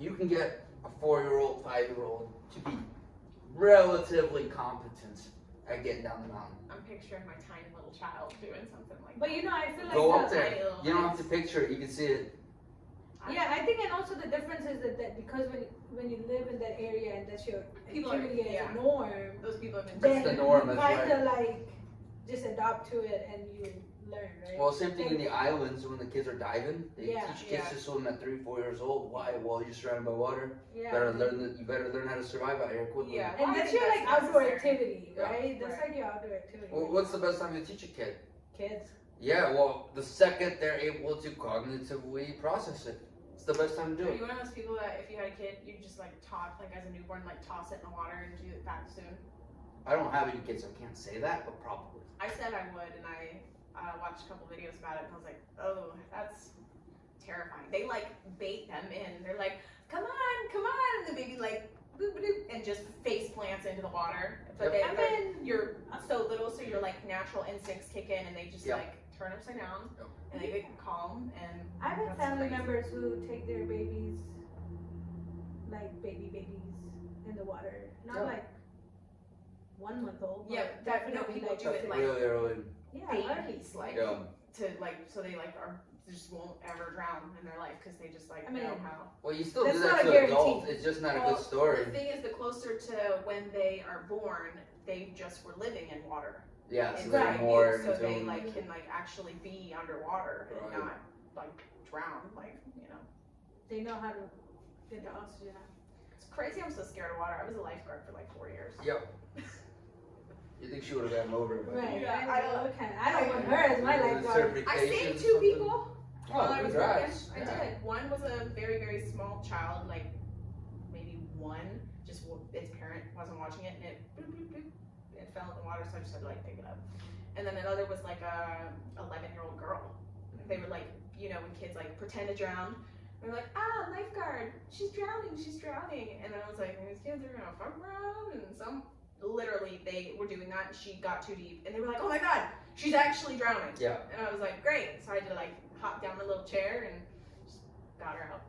Speaker 3: you can get a 4-year-old, 5-year-old to be relatively competent at getting down the mountain.
Speaker 2: I'm picturing my tiny little child doing something like
Speaker 1: but you know, I feel like
Speaker 3: Go up
Speaker 1: the-
Speaker 3: there.
Speaker 2: tiny little
Speaker 3: You don't have
Speaker 2: legs.
Speaker 3: to picture it. You can see it.
Speaker 1: Yeah, I think, and also the difference is that because when you live in that area and that's your
Speaker 2: People are-
Speaker 1: activity as
Speaker 2: yeah.
Speaker 1: a norm,
Speaker 2: Those people have been.
Speaker 1: then
Speaker 3: the norm,
Speaker 1: you
Speaker 3: that's
Speaker 1: kind of like just adopt to it and you learn, right?
Speaker 3: Well, same thing in the islands when the kids are diving. They
Speaker 1: Yeah.
Speaker 3: teach kids to swim at 3, 4 years old. Why? Well, you're surrounded by water.
Speaker 1: Yeah.
Speaker 3: You better learn how to survive out here quickly.
Speaker 2: Yeah.
Speaker 1: And
Speaker 2: I
Speaker 1: that's
Speaker 2: think
Speaker 1: your
Speaker 2: that's
Speaker 1: like outdoor
Speaker 2: necessary.
Speaker 1: activity,
Speaker 3: Yeah.
Speaker 1: right? That's
Speaker 2: Right.
Speaker 1: like your outdoor activity.
Speaker 3: Well, what's the best time to teach a kid?
Speaker 1: Kids.
Speaker 3: Yeah, well, the second they're able to cognitively process it, it's the best time to do
Speaker 2: Are
Speaker 3: it.
Speaker 2: you one of those people that if you had a kid, you just like like as a newborn, like toss it in the water and do it back soon?
Speaker 3: I don't have any kids, so I can't say that, but probably.
Speaker 2: I said I would, and I watched a couple videos about it, and I was like, oh, that's terrifying. They like bait them in. They're like, come on, and the baby like boop boop, and just face plants into the water. But
Speaker 3: Yep.
Speaker 2: you're so little, so your like natural instincts kick in, and they just
Speaker 3: Yep.
Speaker 2: like turn upside down,
Speaker 3: Yep.
Speaker 2: and they get calm. And
Speaker 1: I've had
Speaker 2: that's
Speaker 1: family
Speaker 2: crazy.
Speaker 1: members who take their babies, like babies, in the water. Not
Speaker 3: Yeah.
Speaker 1: like 1 month old.
Speaker 2: Yeah,
Speaker 1: but
Speaker 2: that no
Speaker 1: definitely
Speaker 2: people
Speaker 1: like
Speaker 2: do it like
Speaker 3: Really early.
Speaker 1: yeah, early.
Speaker 2: babies, like
Speaker 3: Yeah.
Speaker 2: to like so they like are just won't ever drown in their life because they just like
Speaker 1: I mean,
Speaker 2: know how.
Speaker 3: Well, you still
Speaker 1: That's
Speaker 3: do that
Speaker 1: not a
Speaker 3: to
Speaker 1: guarantee.
Speaker 3: adults. It's just not a
Speaker 2: Well,
Speaker 3: good story.
Speaker 2: The thing is, the closer to when they are born, they just were living in water.
Speaker 3: Yeah, so
Speaker 2: Inside
Speaker 3: they're more
Speaker 2: you, so
Speaker 3: into
Speaker 2: they like can like actually be underwater and
Speaker 3: Right.
Speaker 2: not like drown, like you know.
Speaker 1: They know how to get the oxygen out.
Speaker 2: It's crazy. I'm so scared of water. I was a lifeguard for like 4 years.
Speaker 3: Yep. You think she would have gotten over it, but
Speaker 1: Right.
Speaker 2: Yeah,
Speaker 1: I don't want her as my lifeguard.
Speaker 2: I saved
Speaker 3: Certifications,
Speaker 2: 2
Speaker 3: something.
Speaker 2: people
Speaker 3: Oh,
Speaker 2: while I was
Speaker 3: congrats.
Speaker 2: working. I
Speaker 3: Yeah.
Speaker 2: did. One was a very very small child, like maybe 1. Just its parent wasn't watching it, and it boop, boop, boop, it fell in the water, so I just had to like pick it up. And then another was like a 11-year-old girl. They were like, you know, when kids like pretend to drown, they're like, lifeguard, she's drowning. And then I was like, these kids are gonna fuck around, and literally they were doing that, and she got too deep, and they were like, oh my god, she's actually drowning.
Speaker 3: Yeah.
Speaker 2: And I was like, great. So I had to like hop down a little chair and just got her out.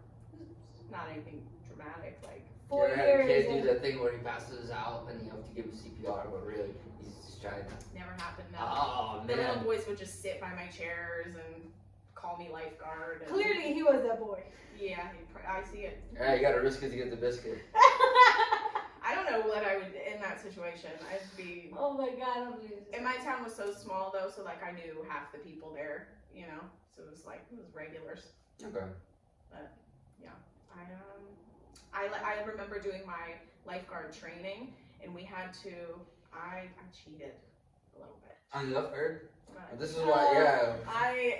Speaker 2: Not anything dramatic, like.
Speaker 3: You
Speaker 1: 4
Speaker 3: ever had a
Speaker 1: years.
Speaker 3: kid do that thing where he passes out and you have to give him CPR, but really he's just trying to.
Speaker 2: Never happened. No.
Speaker 3: Oh
Speaker 2: The little
Speaker 3: man.
Speaker 2: boys would just sit by my chairs and call me lifeguard. And
Speaker 1: Clearly, he was that boy.
Speaker 2: Yeah, I see it.
Speaker 3: Yeah, you gotta risk it to get the biscuit.
Speaker 2: I don't know what I would in that situation. I'd be.
Speaker 1: Oh my god, I'm losing.
Speaker 2: And my town was so small though, so like I knew half the people there, you know. So it was regulars.
Speaker 3: Okay.
Speaker 2: I remember doing my lifeguard training, and we had to. I cheated a little bit.
Speaker 3: On the lifeguard?
Speaker 2: But
Speaker 3: This is why, yeah.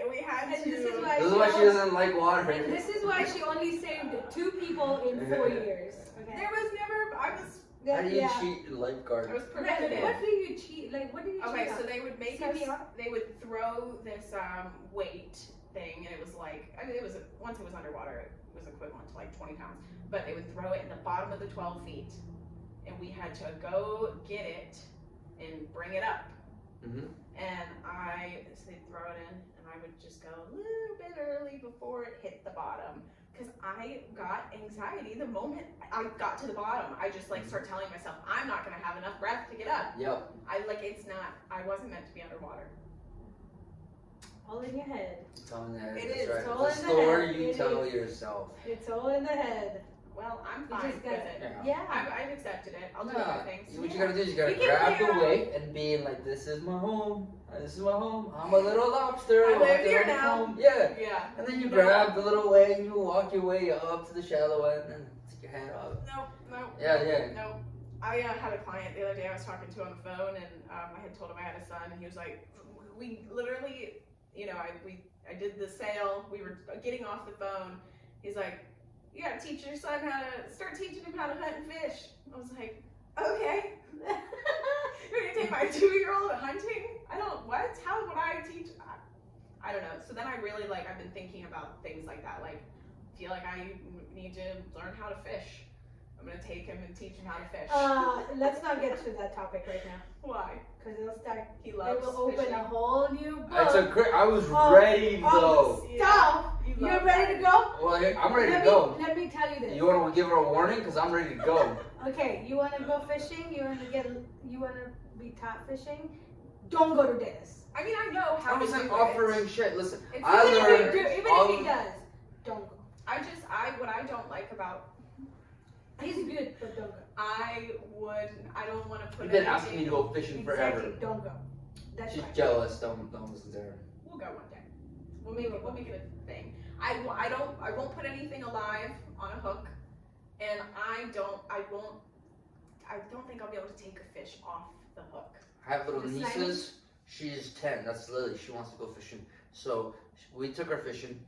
Speaker 2: we had
Speaker 1: And
Speaker 2: to.
Speaker 1: this is why
Speaker 3: This is why she doesn't like water.
Speaker 1: And this is why she only saved 2 people in 4 years. Okay.
Speaker 2: There was never. I was.
Speaker 3: How do you
Speaker 1: Yeah.
Speaker 3: cheat in lifeguard?
Speaker 2: I was
Speaker 1: Right,
Speaker 2: preventative.
Speaker 1: what do you cheat? Like, what do you
Speaker 2: Okay,
Speaker 1: cheat
Speaker 2: so
Speaker 1: on?
Speaker 2: they would make us.
Speaker 1: CPR?
Speaker 2: They would throw this weight thing, and it was like. I mean, it was once it was underwater, it was equivalent to like 20 pounds. But they would throw it in the bottom of the 12 feet, and we had to go get it and bring it up.
Speaker 3: Mm-hmm.
Speaker 2: And so they'd throw it in, and I would just go a little bit early before it hit the bottom. Because I got anxiety the moment I got to the bottom. I just like start telling myself, I'm not going to have enough breath to get up.
Speaker 3: Yep.
Speaker 2: I wasn't meant to be underwater.
Speaker 1: All in your head.
Speaker 3: It's all in the head.
Speaker 2: It
Speaker 3: That's
Speaker 2: is.
Speaker 3: right.
Speaker 1: It's all
Speaker 3: It's
Speaker 1: in
Speaker 3: a
Speaker 1: the
Speaker 3: story
Speaker 1: head.
Speaker 3: you
Speaker 1: It
Speaker 3: tell
Speaker 1: is.
Speaker 3: yourself.
Speaker 1: It's all in the head.
Speaker 2: Well, I'm
Speaker 1: You
Speaker 2: fine
Speaker 1: just
Speaker 2: with
Speaker 1: gotta-
Speaker 2: it.
Speaker 3: Yeah.
Speaker 1: Yeah.
Speaker 2: I've accepted it. I'll do
Speaker 3: No,
Speaker 2: other things.
Speaker 3: what you gotta do is you gotta
Speaker 1: You can
Speaker 3: grab
Speaker 1: play
Speaker 3: the
Speaker 1: around.
Speaker 3: weight and be like, this is my home. This is my home. I'm a little lobster.
Speaker 2: I live
Speaker 3: walking
Speaker 2: here
Speaker 3: on the
Speaker 2: now.
Speaker 3: foam." Yeah.
Speaker 2: Yeah.
Speaker 3: And then you
Speaker 2: No.
Speaker 3: grab the little way and you walk your way up to the shallow end and take your hand off.
Speaker 2: No.
Speaker 3: Yeah, yeah.
Speaker 2: No. I had a client the other day I was talking to on the phone, and I had told him I had a son, and he was like, we literally, you know, I did the sale, we were getting off the phone, he's like, you gotta teach your son start teaching him how to hunt and fish. I was like, okay. You're gonna take my 2-year-old hunting? How would I teach? I don't know. So then I really I've been thinking about things like that, feel like I need to learn how to fish. I'm gonna take him and teach him how to fish.
Speaker 1: Let's not get to that topic right now.
Speaker 2: Why?
Speaker 1: Because it'll start,
Speaker 2: He
Speaker 1: it
Speaker 2: loves
Speaker 1: will open
Speaker 2: fishing.
Speaker 1: a whole new book.
Speaker 3: That's a great. I was
Speaker 1: Oh,
Speaker 3: ready
Speaker 1: all
Speaker 3: though.
Speaker 1: the stuff.
Speaker 2: You
Speaker 1: You're
Speaker 2: love
Speaker 1: ready to
Speaker 2: that.
Speaker 1: go?
Speaker 3: Well, I'm ready
Speaker 1: Let
Speaker 3: to go.
Speaker 1: Let me tell you this.
Speaker 3: You want to give her a warning? Because I'm ready to go.
Speaker 1: Okay, you want to go fishing? You want to be taught fishing? Don't go to Dennis.
Speaker 2: I mean, I know how
Speaker 3: I
Speaker 2: to
Speaker 3: wasn't
Speaker 2: do
Speaker 3: offering
Speaker 2: it.
Speaker 3: shit. Listen,
Speaker 2: It's
Speaker 3: I
Speaker 2: even if
Speaker 3: learned.
Speaker 1: Even
Speaker 3: all
Speaker 1: if he
Speaker 3: of-
Speaker 1: does, don't go.
Speaker 2: What I don't like about,
Speaker 1: He's good, but don't go.
Speaker 2: I don't want to put
Speaker 3: You've been asking me
Speaker 2: anything.
Speaker 3: to go fishing forever.
Speaker 1: Exactly, don't go. That's
Speaker 3: She's
Speaker 1: fine.
Speaker 3: jealous. Don't listen to her.
Speaker 2: Well, go one day. We'll make it a thing. I won't put anything alive on a hook, and I don't think I'll be able to take a fish off the hook.
Speaker 3: I have little
Speaker 1: The
Speaker 3: nieces. She's 10. That's Lily. She wants to go fishing. So we took her fishing.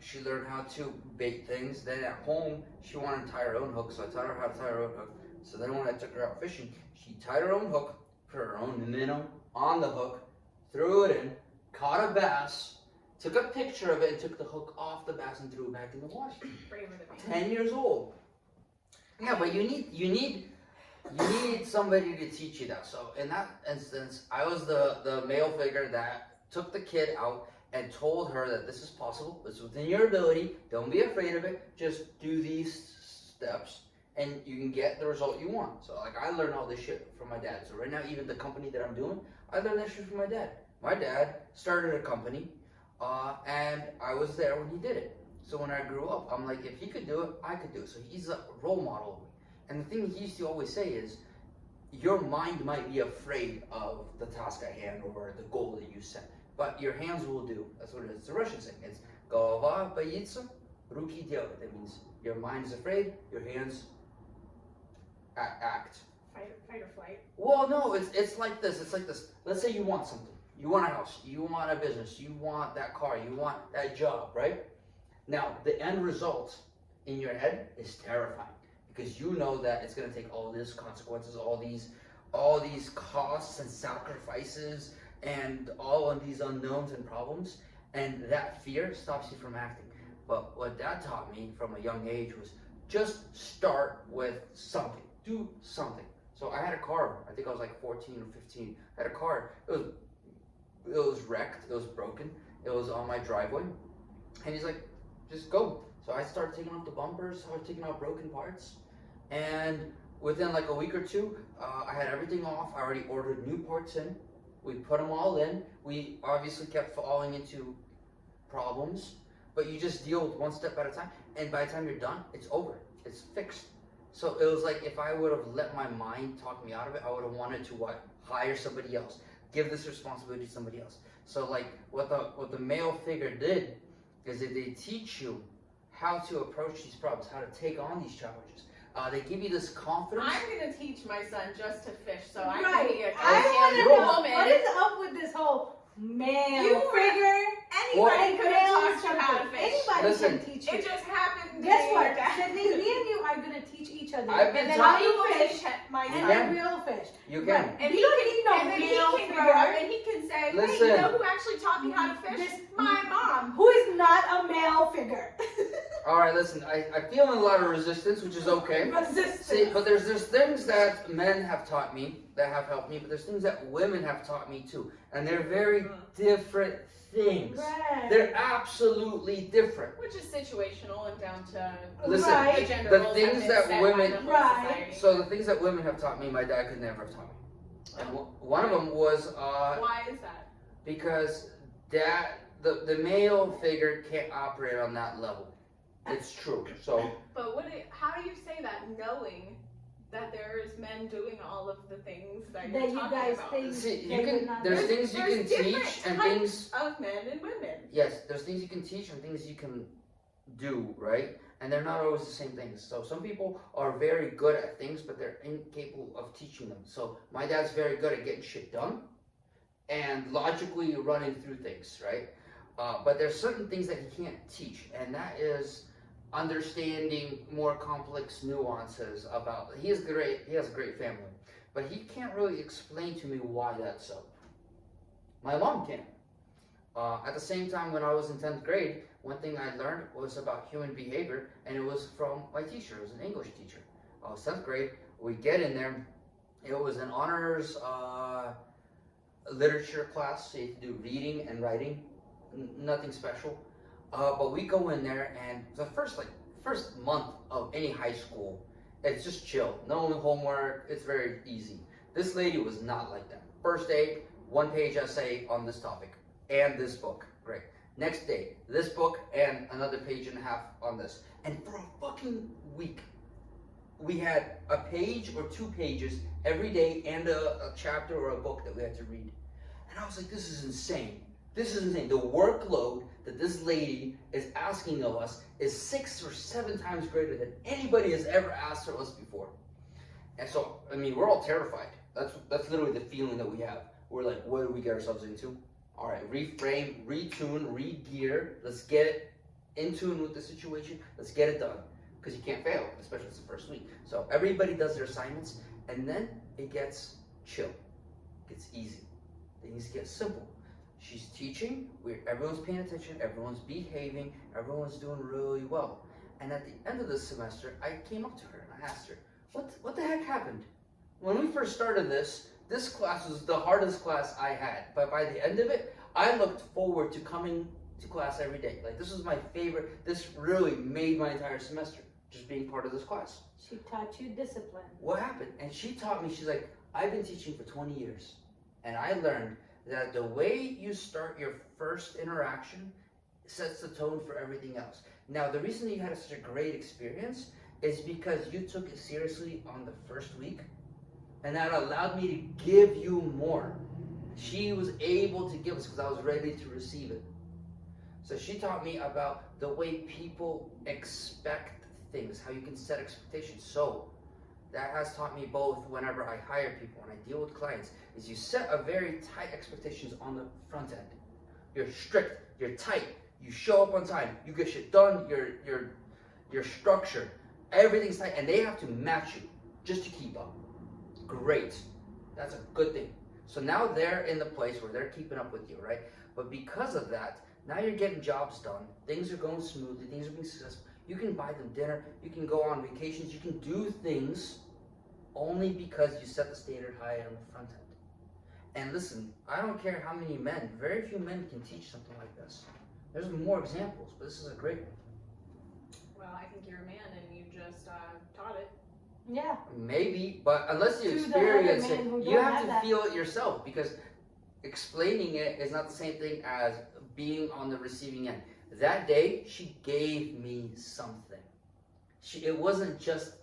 Speaker 3: She learned how to bait things. Then at home, she wanted to tie her own hook. So I taught her how to tie her own hook. So then when I took her out fishing, she tied her own hook, put her own minnow on the hook, threw it in, caught a bass, took a picture of it, and took the hook off the bass and threw it back in the water.
Speaker 2: Braver than me.
Speaker 3: 10 years old. Yeah, but you need somebody to teach you that. So in that instance, I was the male figure that took the kid out and told her that this is possible, it's within your ability, don't be afraid of it, just do these steps and you can get the result you want. So like I learned all this shit from my dad. So right now, even the company that I'm doing, I learned that shit from my dad. My dad started a company and I was there when he did it. So when I grew up, I'm like, if he could do it, I could do it. So he's a role model of me. And the thing he used to always say is, your mind might be afraid of the task at hand or the goal that you set, but your hands will do. That's what it is. It's a Russian saying. It's голова боится, руки делают. That means your mind is afraid, your hands act.
Speaker 2: Fight or flight.
Speaker 3: Well, no, it's like this. It's like this. Let's say you want something. You want a house. You want a business. You want that car. You want that job, right? Now, the end result in your head is terrifying because you know that it's going to take all these consequences, all these costs and sacrifices, and all of these unknowns and problems, and that fear stops you from acting. But what Dad taught me from a young age was just start with something. Do something. So I had a car. I think I was like 14 or 15. I had a car. It was wrecked. It was broken. It was on my driveway. And he's like, just go. So I started taking off the bumpers. I was taking out broken parts. And within like a week or two, I had everything off. I already ordered new parts in. We put them all in. We obviously kept falling into problems. But you just deal with one step at a time. And by the time you're done, it's over. It's fixed. So it was like if I would have let my mind talk me out of it, I would have wanted to hire somebody else, give this responsibility to somebody else. So like what the male figure did is that they teach you how to approach these problems, how to take on these challenges. They give you this confidence.
Speaker 2: I'm gonna teach my son just to fish, so I
Speaker 1: Right.
Speaker 2: can be a
Speaker 1: I want to know
Speaker 2: woman.
Speaker 1: what is up with this whole male
Speaker 2: You were-
Speaker 1: figure.
Speaker 2: Anybody could have
Speaker 1: male
Speaker 2: taught you how to
Speaker 1: something.
Speaker 2: fish.
Speaker 1: Anybody
Speaker 3: Listen,
Speaker 1: can teach you.
Speaker 2: It just happened.
Speaker 1: Guess
Speaker 2: to
Speaker 1: what?
Speaker 2: me that-
Speaker 1: Sydney, me and you are gonna teach each other.
Speaker 3: I've been
Speaker 1: and then
Speaker 3: taught-
Speaker 1: how
Speaker 2: I
Speaker 1: you
Speaker 2: will
Speaker 1: fish
Speaker 2: teach my
Speaker 1: and
Speaker 2: son.
Speaker 1: then real fish.
Speaker 3: You can.
Speaker 1: Right.
Speaker 2: And
Speaker 1: you
Speaker 2: he
Speaker 1: don't
Speaker 2: can,
Speaker 1: need no
Speaker 2: and then he
Speaker 1: male
Speaker 2: can grow up
Speaker 1: figure
Speaker 2: and he can say, hey,
Speaker 3: Listen.
Speaker 2: you know who actually taught me how to fish?
Speaker 1: This-
Speaker 2: My mom.
Speaker 1: who is not a male figure.
Speaker 3: All right, listen. I feel a lot of resistance, which is okay.
Speaker 1: Resistance.
Speaker 3: See, but there's things that men have taught me that have helped me, but there's things that women have taught me too, and they're very different things.
Speaker 1: Right.
Speaker 3: They're absolutely different.
Speaker 2: Which is situational and down to
Speaker 3: Listen,
Speaker 1: Right.
Speaker 2: the gender
Speaker 3: the
Speaker 2: roles
Speaker 3: things
Speaker 2: been
Speaker 3: that
Speaker 2: set by
Speaker 3: women-
Speaker 2: the whole
Speaker 1: Right.
Speaker 2: society.
Speaker 3: So the things that women have taught me, my dad could never have taught me. And one of them was
Speaker 2: Why is that?
Speaker 3: because the male figure can't operate on that level. It's true. So
Speaker 2: But how do you say that knowing that there's men doing all of the things that you're
Speaker 1: That you
Speaker 2: talking
Speaker 1: guys
Speaker 2: about?
Speaker 1: think
Speaker 3: see,
Speaker 1: they
Speaker 3: you
Speaker 1: would
Speaker 3: can.
Speaker 1: not
Speaker 3: There's
Speaker 1: do.
Speaker 3: things you can
Speaker 2: There's different
Speaker 3: teach and
Speaker 2: types
Speaker 3: things.
Speaker 2: of men and women.
Speaker 3: Yes, there's things you can teach and things you can do, right? And they're not always the same things. So some people are very good at things, but they're incapable of teaching them. So my dad's very good at getting shit done and logically running through things, right? But there's certain things that he can't teach, and that is understanding more complex nuances about. He has a great family, but he can't really explain to me why that's so. My mom can. At the same time, when I was in 10th grade, one thing I learned was about human behavior, and it was from my teacher. It was an English teacher. I was 10th grade. We get in there. It was an honors literature class, so you had to do reading and writing. Nothing special. But we go in there, and the first month of any high school, it's just chill. No homework. It's very easy. This lady was not like that. First day, 1-page essay on this topic and this book. Great. Next day, this book and another 1.5 pages on this. And for a fucking week, we had a page or 2 pages every day and a chapter or a book that we had to read. And I was like, this is insane. This is insane. The workload that this lady is asking of us is 6 or 7 times greater than anybody has ever asked of us before. And so, I mean, we're all terrified. That's literally the feeling that we have. We're like, what do we get ourselves into? All right, reframe, retune, re-gear. Let's get in tune with the situation. Let's get it done. Because you can't fail, especially it's the first week. So everybody does their assignments, and then it gets chill. It gets easy. Things get simple. She's teaching, everyone's paying attention, everyone's behaving, everyone's doing really well. And at the end of the semester, I came up to her and I asked her, what the heck happened? When we first started this class was the hardest class I had. But by the end of it, I looked forward to coming to class every day. Like, this was my favorite. This really made my entire semester, just being part of this class.
Speaker 1: She taught you discipline.
Speaker 3: What happened? And she taught me, she's like, I've been teaching for 20 years. And I learned that the way you start your first interaction sets the tone for everything else. Now, the reason that you had such a great experience is because you took it seriously on the first week, and that allowed me to give you more. She was able to give us because I was ready to receive it. So she taught me about the way people expect things, how you can set expectations. So that has taught me both whenever I hire people, when I deal with clients, is you set a very tight expectations on the front end. You're strict, you're tight, you show up on time, you get shit done, your structure, everything's tight, and they have to match you just to keep up. Great. That's a good thing. So now they're in the place where they're keeping up with you, right? But because of that, now you're getting jobs done, things are going smoothly, things are being successful. You can buy them dinner, you can go on vacations, you can do things only because you set the standard high on the front end. And listen, I don't care how many men, very few men can teach something like this. There's more examples, but this is a great one.
Speaker 2: Well, I think you're a man and you just taught it.
Speaker 1: Yeah.
Speaker 3: Maybe, but unless you
Speaker 1: To the
Speaker 3: experience
Speaker 1: other
Speaker 3: it,
Speaker 1: men who
Speaker 3: you
Speaker 1: don't
Speaker 3: have
Speaker 1: have
Speaker 3: to
Speaker 1: that.
Speaker 3: feel it yourself, because explaining it is not the same thing as being on the receiving end. That day, she gave me something. It wasn't just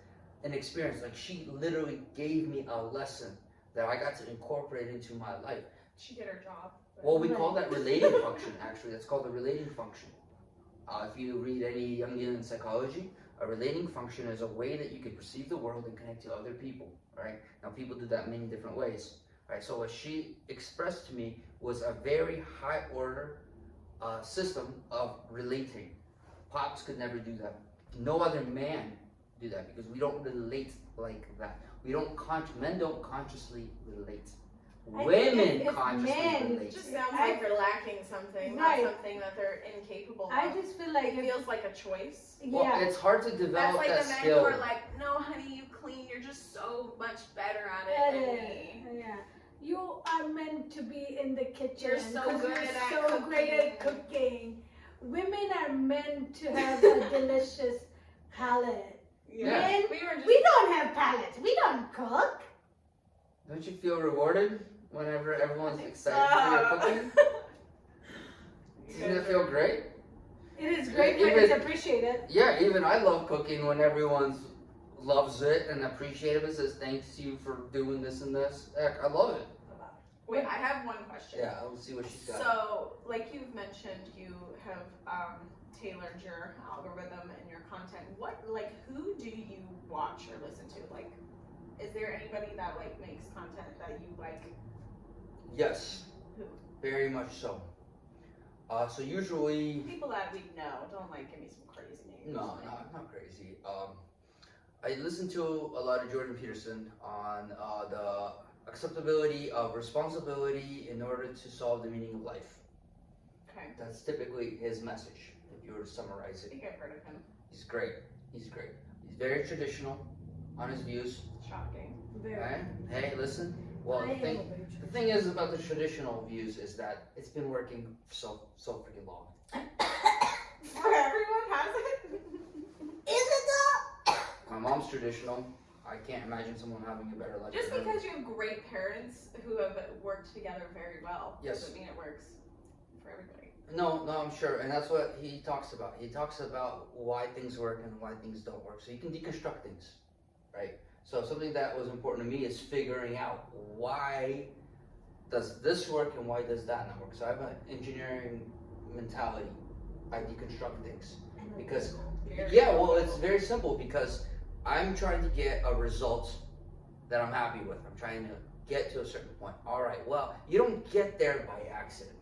Speaker 3: an experience, like she literally gave me a lesson that I got to incorporate into my life.
Speaker 2: She did her job.
Speaker 3: Well, we call that relating function, actually. That's called the relating function. If you read any Jungian psychology, a relating function is a way that you can perceive the world and connect to other people, right? Now, people do that many different ways, right? So what she expressed to me was a very high order system of relating. Pops could never do that. No other man do that, because we don't relate like that. Men don't consciously relate. Women
Speaker 1: if
Speaker 3: consciously
Speaker 1: men-
Speaker 3: relate.
Speaker 2: It just sounds like they're lacking something,
Speaker 1: Right.
Speaker 2: not something that they're incapable of.
Speaker 1: I just feel like
Speaker 2: It feels like a choice.
Speaker 3: Well,
Speaker 1: yeah.
Speaker 3: it's hard to
Speaker 2: That's
Speaker 3: develop
Speaker 2: like
Speaker 3: that
Speaker 2: the men
Speaker 3: skill.
Speaker 2: who are like, no, honey, you clean. You're just so much better at it than me.
Speaker 1: Yeah. You are meant to be in the kitchen.
Speaker 2: You're so
Speaker 1: 'cause
Speaker 2: good
Speaker 1: you're
Speaker 2: at
Speaker 1: so great at cooking. Women are meant to have a delicious palate.
Speaker 3: Yeah.
Speaker 1: Men,
Speaker 2: We were just.
Speaker 1: we don't have palates. We don't cook.
Speaker 3: Don't you feel rewarded whenever everyone's excited for your cooking? Doesn't it feel great?
Speaker 1: It is great when it's appreciated.
Speaker 3: Yeah, even I love cooking when everyone loves it and appreciative and says thanks to you for doing this and this. Heck, I love it.
Speaker 2: Wait, I have one question.
Speaker 3: Yeah, I'll see what she's got.
Speaker 2: So, like you've mentioned, you have tailored your algorithm and your content. Who do you watch or listen to? Like, is there anybody that makes content that you like?
Speaker 3: Yes,
Speaker 2: Who?
Speaker 3: very much so. So usually,
Speaker 2: People that we know. Don't give me some crazy names.
Speaker 3: no, not crazy. I listen to a lot of Jordan Peterson on the acceptability of responsibility in order to solve the meaning of life.
Speaker 2: Okay.
Speaker 3: That's typically his message, if you were to summarize
Speaker 2: I
Speaker 3: it.
Speaker 2: think I've heard of him.
Speaker 3: He's great. He's great. He's very traditional on his views.
Speaker 2: Shocking.
Speaker 1: Very.
Speaker 3: Right? Hey, listen. Well, the thing is about the traditional views is that it's been working so freaking long.
Speaker 2: Everyone has it.
Speaker 1: Is it though?
Speaker 3: My mom's traditional. I can't imagine someone having a better life.
Speaker 2: Just
Speaker 3: than her.
Speaker 2: because you have great parents who have worked together very well
Speaker 3: Yes.
Speaker 2: doesn't mean it works for everybody.
Speaker 3: No, I'm sure, and that's what he talks about. He talks about why things work and why things don't work. So you can deconstruct things, right? So something that was important to me is figuring out why does this work and why does that not work? So I have an engineering mentality. I deconstruct things because it's very simple because I'm trying to get a result that I'm happy with. I'm trying to get to a certain point. All right, well, you don't get there by accident.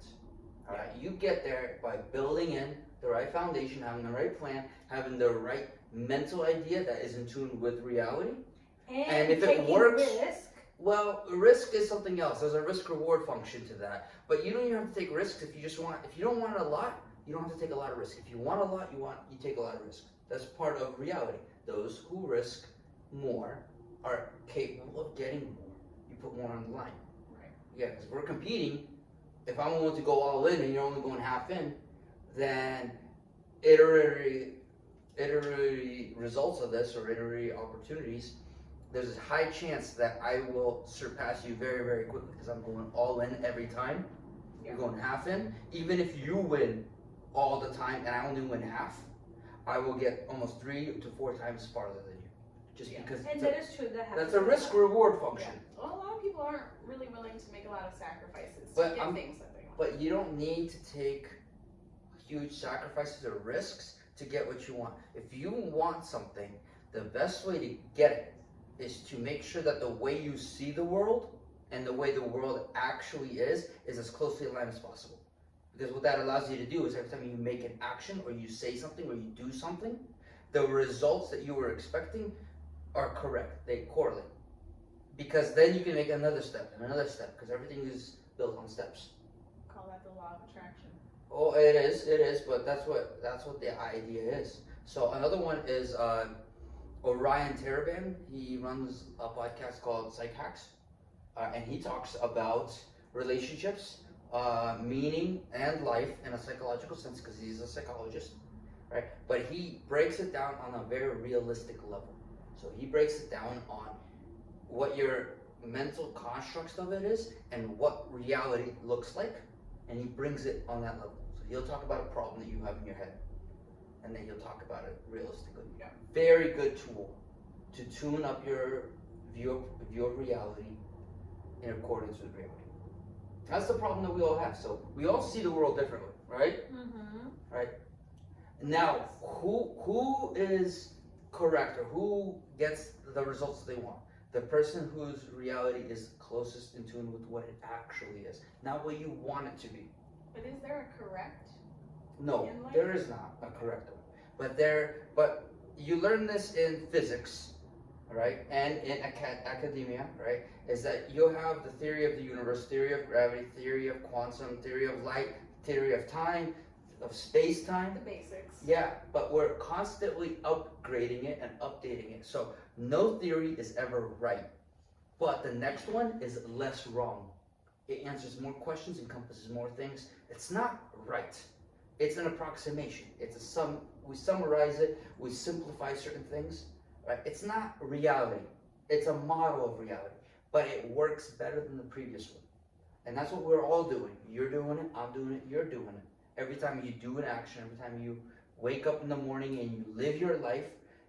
Speaker 3: All right, you get there by building in the right foundation, having the right plan, having the right mental idea that is in tune with reality. And if it works, well, risk is something else. There's a risk reward function to that. But you don't even have to take risks if you don't want a lot, you don't have to take a lot of risk. If you want a lot, you take a lot of risk. That's part of reality. Those who risk more are capable of getting more. You put more on the line.
Speaker 2: Right.
Speaker 3: Yeah, because we're competing. If I'm willing to go all in and you're only going half in, then iterary results of this or iterary opportunities, there's a high chance that I will surpass you very, very quickly because I'm going all in every time.
Speaker 2: Yeah.
Speaker 3: You're going half in. Even if you win all the time and I only win half, I will get almost 3 to 4 times farther than you. Just because
Speaker 1: and that is true.
Speaker 3: That's a risk reward function.
Speaker 2: Yeah. Well, a lot of people aren't really willing to make a lot of sacrifices
Speaker 3: But
Speaker 2: to get things that they want.
Speaker 3: But you don't need to take huge sacrifices or risks to get what you want. If you want something, the best way to get it is to make sure that the way you see the world and the way the world actually is as closely aligned as possible. Because what that allows you to do is every time you make an action or you say something or you do something, the results that you were expecting are correct. They correlate. Because then you can make another step and another step because everything is built on steps.
Speaker 2: Call that the law of attraction.
Speaker 3: Oh, it is, but that's what the idea is. So another one is Orion Taraban. He runs a podcast called Psych Hacks, and he talks about relationships, meaning, and life in a psychological sense because he's a psychologist, right? But he breaks it down on a very realistic level. So he breaks it down on what your mental constructs of it is and what reality looks like, and he brings it on that level. So he'll talk about a problem that you have in your head, and then he'll talk about it realistically.
Speaker 2: Yeah.
Speaker 3: Very good tool to tune up your view of reality in accordance with reality. That's the problem that we all have. So we all see the world differently, right?
Speaker 1: Mm-hmm.
Speaker 3: Right. Now, who is correct or who gets the results they want? The person whose reality is closest in tune with what it actually is, not what you want it to be.
Speaker 2: But is there a correct?
Speaker 3: No,
Speaker 2: In life?
Speaker 3: there is not a correct one. But you learn this in physics, right? And in academia, right? Is that you'll have the theory of the universe, theory of gravity, theory of quantum, theory of light, theory of time, of space-time.
Speaker 2: The basics.
Speaker 3: Yeah, but we're constantly upgrading it and updating it. So no theory is ever right, but the next one is less wrong. It answers more questions, encompasses more things. It's not right. It's an approximation. It's a sum. We summarize it. We simplify certain things. Right? It's not reality. It's a model of reality, but it works better than the previous one. And that's what we're all doing. You're doing it. I'm doing it. You're doing it. Every time you do an action, every time you wake up in the morning and you live your life,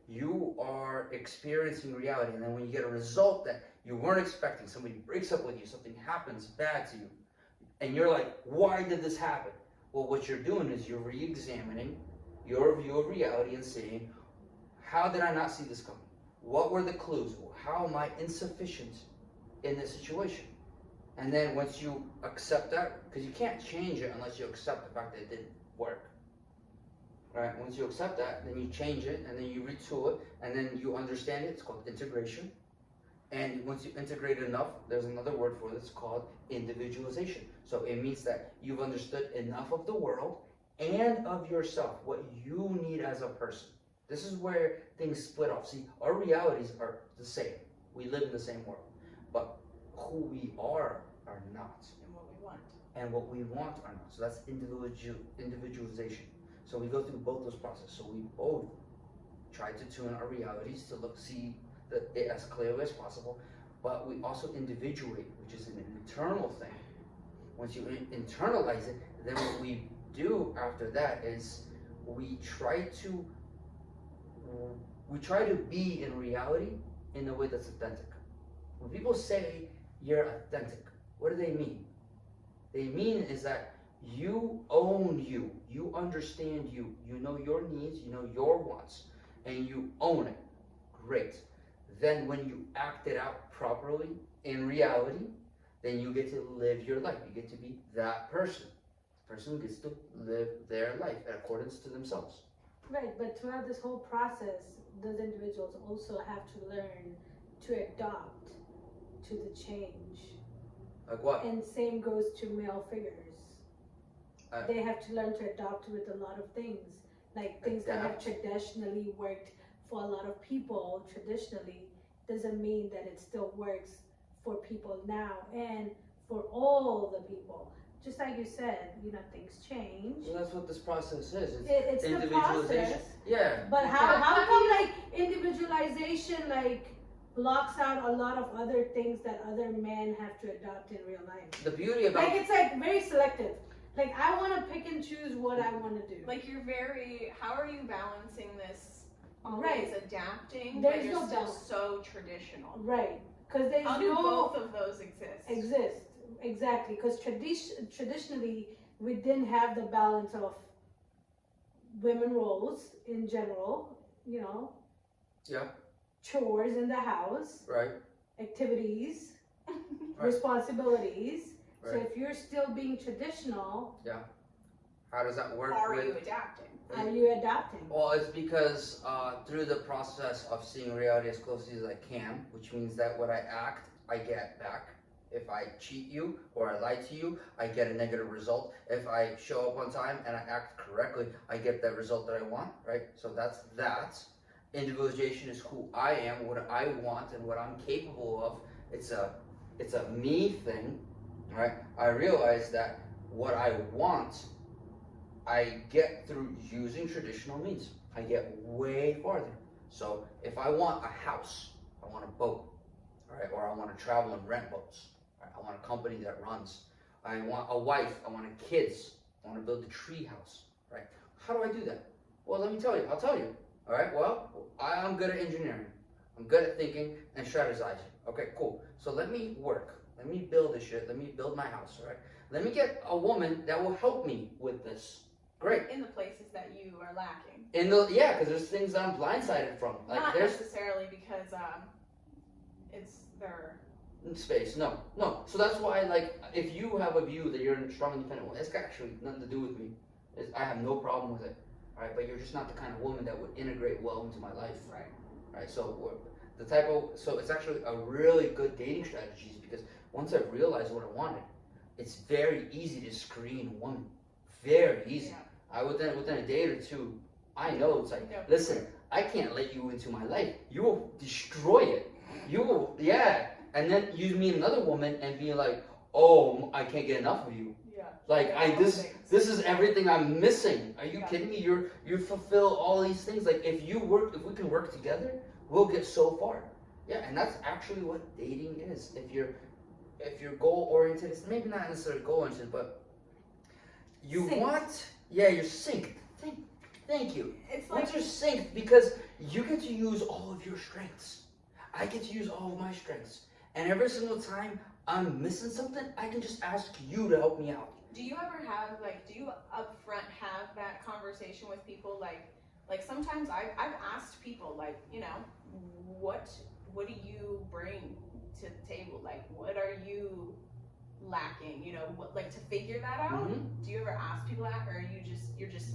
Speaker 3: you are experiencing reality. And then when you get a result that you weren't expecting, somebody breaks up with you, something happens bad to you, and you're like, why did this happen? Well, what you're doing is you're re-examining your view of reality and saying, how did I not see this coming? What were the clues? How am I insufficient in this situation? And then once you accept that, because you can't change it unless you accept the fact that it didn't work. Right? Once you accept that, then you change it, and then you retool it, and then you understand it. It's called integration. And once you integrate it enough, there's another word for this called individualization. So it means that you've understood enough of the world and of yourself, what you need as a person. This is where things split off. See, our realities are the same. We live in the same world. But who we are not.
Speaker 2: And what we want.
Speaker 3: And what we want are not. So that's individualization. So we go through both those processes. So we both try to tune our realities to see it as clearly as possible. But we also individuate, which is an internal thing. Once you internalize it, then what we do after that is we try to be in reality in a way that's authentic. When people say you're authentic, What do they mean? They mean is that you own you. You understand you. You know your needs, you know your wants, and you own it. Great. Then when you act it out properly in reality, then you get to live your life. You get to be that person. The person gets to live their life in accordance to themselves.
Speaker 1: Right, but throughout this whole process, those individuals also have to learn to adopt to the change.
Speaker 3: Like what?
Speaker 1: And same goes to male figures. They have to learn to adopt with a lot of things. Like things that have traditionally worked for a lot of people traditionally doesn't mean that it still works for people now and for all the people. Just like you said, things change.
Speaker 3: Well, that's what this process is.
Speaker 1: It's the process.
Speaker 3: Yeah.
Speaker 1: But how come like individualization blocks out a lot of other things that other men have to adopt in real life?
Speaker 3: The beauty about
Speaker 1: it's very selective. Like I want to pick and choose what I want to do.
Speaker 2: Like how are you balancing this? Always
Speaker 1: right.
Speaker 2: Adapting,
Speaker 1: There's
Speaker 2: but you're
Speaker 1: no
Speaker 2: still
Speaker 1: balance.
Speaker 2: so traditional.
Speaker 1: Right. Because there's
Speaker 2: how do both of those exist?
Speaker 1: Exactly. Because traditionally we didn't have the balance of women roles in general.
Speaker 3: Yeah.
Speaker 1: Chores in the house.
Speaker 3: Right.
Speaker 1: Activities.
Speaker 3: Right.
Speaker 1: Responsibilities.
Speaker 3: Right.
Speaker 1: So if you're still being traditional.
Speaker 3: Yeah. How does that work?
Speaker 2: Are you adapting?
Speaker 1: Are you adapting?
Speaker 3: Well, it's because through the process of seeing reality as closely as I can, which means that what I act, I get back. If I cheat you or I lie to you, I get a negative result. If I show up on time and I act correctly, I get that result that I want, right? So that's that. Individualization is who I am, what I want, and what I'm capable of. It's a me thing, right? I realize that what I want, I get through using traditional means. I get way farther. So if I want a house, I want a boat, right? Or I want to travel and rent boats. Right? I want a company that runs. I want a wife. I want kids. I want to build a tree house, right? How do I do that? Well, let me tell you. I'll tell you. All right. Well, I'm good at engineering. I'm good at thinking and strategizing. Okay, cool. So let me work. Let me build this shit. Let me build my house, all right? Let me get a woman that will help me with this. Great.
Speaker 2: In the places that you are lacking.
Speaker 3: Because there's things I'm blindsided from. Like
Speaker 2: Not
Speaker 3: there's
Speaker 2: necessarily because it's their
Speaker 3: space. No. So that's why, if you have a view that you're a strong, independent woman, it's got actually nothing to do with me. I have no problem with it. All right, but you're just not the kind of woman that would integrate well into my life.
Speaker 2: Right.
Speaker 3: Right. So it's actually a really good dating strategy because once I've realized what I wanted, it's very easy to screen a woman. Very easy.
Speaker 2: Yeah.
Speaker 3: Within a day or two, I know it's like, listen, I can't let you into my life. You will destroy it. You will, And then you meet another woman and be like, oh, I can't get enough of you.
Speaker 2: Yeah.
Speaker 3: This is everything I'm missing. Are you kidding me? You fulfill all these things. Like if we can work together, we'll get so far. Yeah, and that's actually what dating is. If you're goal oriented, it's maybe not necessarily goal oriented, but you want, you're synced. Thank you.
Speaker 2: It's
Speaker 3: Once you're synced, because you get to use all of your strengths. I get to use all of my strengths. And every single time I'm missing something, I can just ask you to help me out.
Speaker 2: Do you ever have, do you upfront have that conversation with people? Like sometimes I've asked people, what do you bring to the table? Like, what are you lacking? To figure that out?
Speaker 3: Mm-hmm.
Speaker 2: Do you ever ask people that, or you're just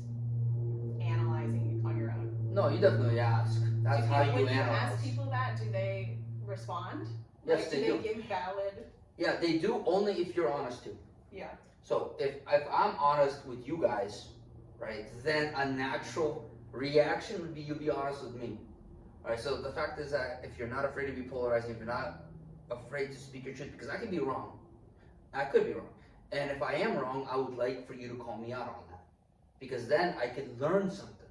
Speaker 2: analyzing on your own?
Speaker 3: No, you definitely ask. That's how you analyze.
Speaker 2: When you ask people that, do they respond?
Speaker 3: Yes, they do.
Speaker 2: Do they give valid?
Speaker 3: Yeah, they do, only if you're honest to.
Speaker 2: Yeah.
Speaker 3: So if I'm honest with you guys, right, then a natural reaction would be you be honest with me. All right, so the fact is that if you're not afraid to be polarizing, if you're not afraid to speak your truth, because I could be wrong. I could be wrong. And if I am wrong, I would like for you to call me out on that. Because then I could learn something.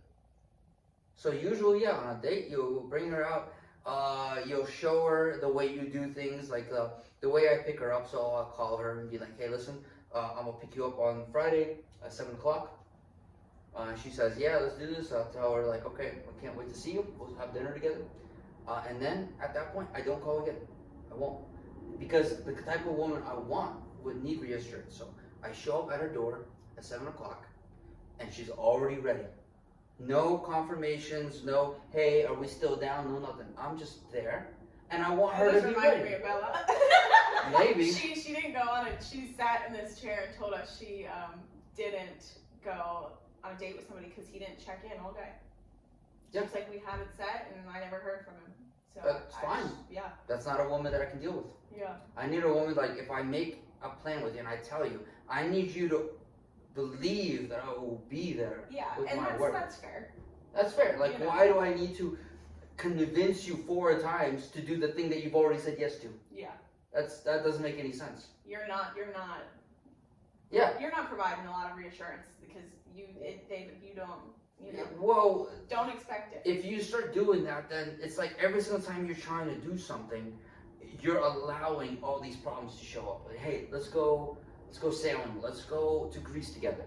Speaker 3: So usually, on a date, you'll bring her out, you'll show her the way you do things, like the way I pick her up. So I'll call her and be like, hey, listen, I'm going to pick you up on Friday at 7 o'clock. She says, yeah, let's do this. I'll tell her, okay, I can't wait to see you. We'll have dinner together. And then at that point, I don't call again. I won't. because the type of woman I want would need reassurance. So I show up at her door at 7 o'clock, and she's already ready. No confirmations, no, hey, are we still down? No, nothing. I'm just there, and I want her to be ready.
Speaker 2: Me of Bella.
Speaker 3: Maybe.
Speaker 2: She didn't go on it. She sat in this chair and told us she didn't go on a date with somebody because he didn't check in all day.
Speaker 3: Yep.
Speaker 2: Just like we had it set, and I never heard from him. So
Speaker 3: That's fine.
Speaker 2: Yeah.
Speaker 3: That's not a woman that I can deal with.
Speaker 2: Yeah.
Speaker 3: I need a woman, like, if I make a plan with you and I tell you, I need you to believe that I will be there.
Speaker 2: Yeah,
Speaker 3: with
Speaker 2: and
Speaker 3: my word.
Speaker 2: that's fair.
Speaker 3: That's fair. Like,
Speaker 2: You know.
Speaker 3: why do I need to convince you 4 times to do the thing that you've already said yes to?
Speaker 2: Yeah.
Speaker 3: That doesn't make any sense.
Speaker 2: You're not.
Speaker 3: Yeah.
Speaker 2: You're not providing a lot of reassurance because you don't. You know.
Speaker 3: Well,
Speaker 2: Don't expect it.
Speaker 3: if you start doing that, then it's like every single time you're trying to do something, you're allowing all these problems to show up. Like, hey, let's go sailing. Let's go to Greece together.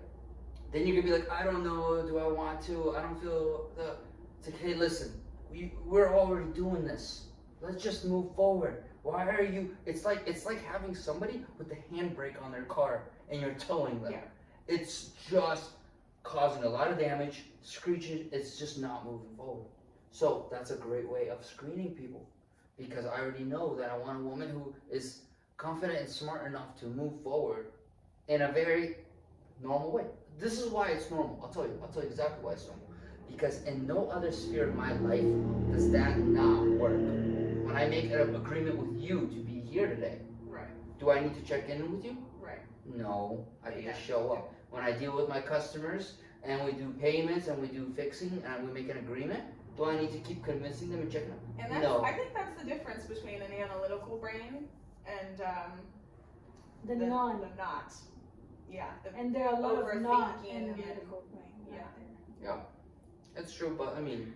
Speaker 3: Then you're gonna be like, I don't know, do I want to? I don't feel the. It's like, hey, listen, we're already doing this. Let's just move forward. Why are you? It's like having somebody with the handbrake on their car and you're towing them.
Speaker 2: Yeah.
Speaker 3: It's just causing a lot of damage, screeching. It's just not moving forward. So that's a great way of screening people, because I already know that I want a woman who is confident and smart enough to move forward in a very normal way. This is why it's normal. I'll tell you exactly why it's normal. Because in no other sphere of my life does that not work. When I make an agreement with you to be here today,
Speaker 2: Right.
Speaker 3: do I need to check in with you?
Speaker 2: Right.
Speaker 3: No, I just show up. When I deal with my customers and we do payments and we do fixing and we make an agreement, do I need to keep convincing them and checking them?
Speaker 2: And that's,
Speaker 3: No.
Speaker 2: I think that's the difference between an analytical brain and
Speaker 1: The non.
Speaker 2: the not. Yeah.
Speaker 1: And there are a lot of not
Speaker 2: overthinking
Speaker 1: in the
Speaker 2: and-
Speaker 1: medical brain.
Speaker 2: Yeah.
Speaker 1: out there.
Speaker 3: It's true, but I mean,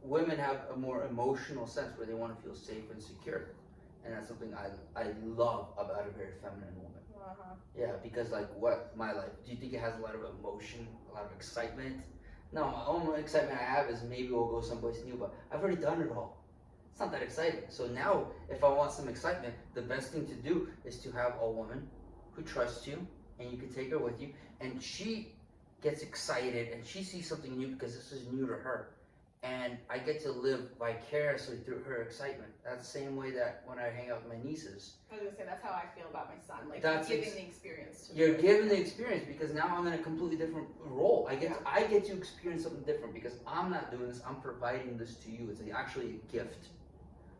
Speaker 3: women have a more emotional sense where they want to feel safe and secure. And that's something I love about a very feminine woman.
Speaker 2: Uh-huh.
Speaker 3: Yeah, because like what my life, do you think it has a lot of emotion, a lot of excitement? No, my only excitement I have is maybe we'll go someplace new, but I've already done it all. It's not that exciting. So now, if I want some excitement, the best thing to do is to have a woman who trusts you, and you can take her with you, and she gets excited, and she sees something new because this is new to her. And I get to live vicariously through her excitement. That's the same way that when I hang out with my nieces,
Speaker 2: I was gonna say that's how I feel about my son. Like
Speaker 3: That's
Speaker 2: giving the experience to
Speaker 3: you're
Speaker 2: me.
Speaker 3: given the experience, because now I'm in a completely different role. I get to experience something different because I'm not doing this. I'm providing this to you. It's actually a gift.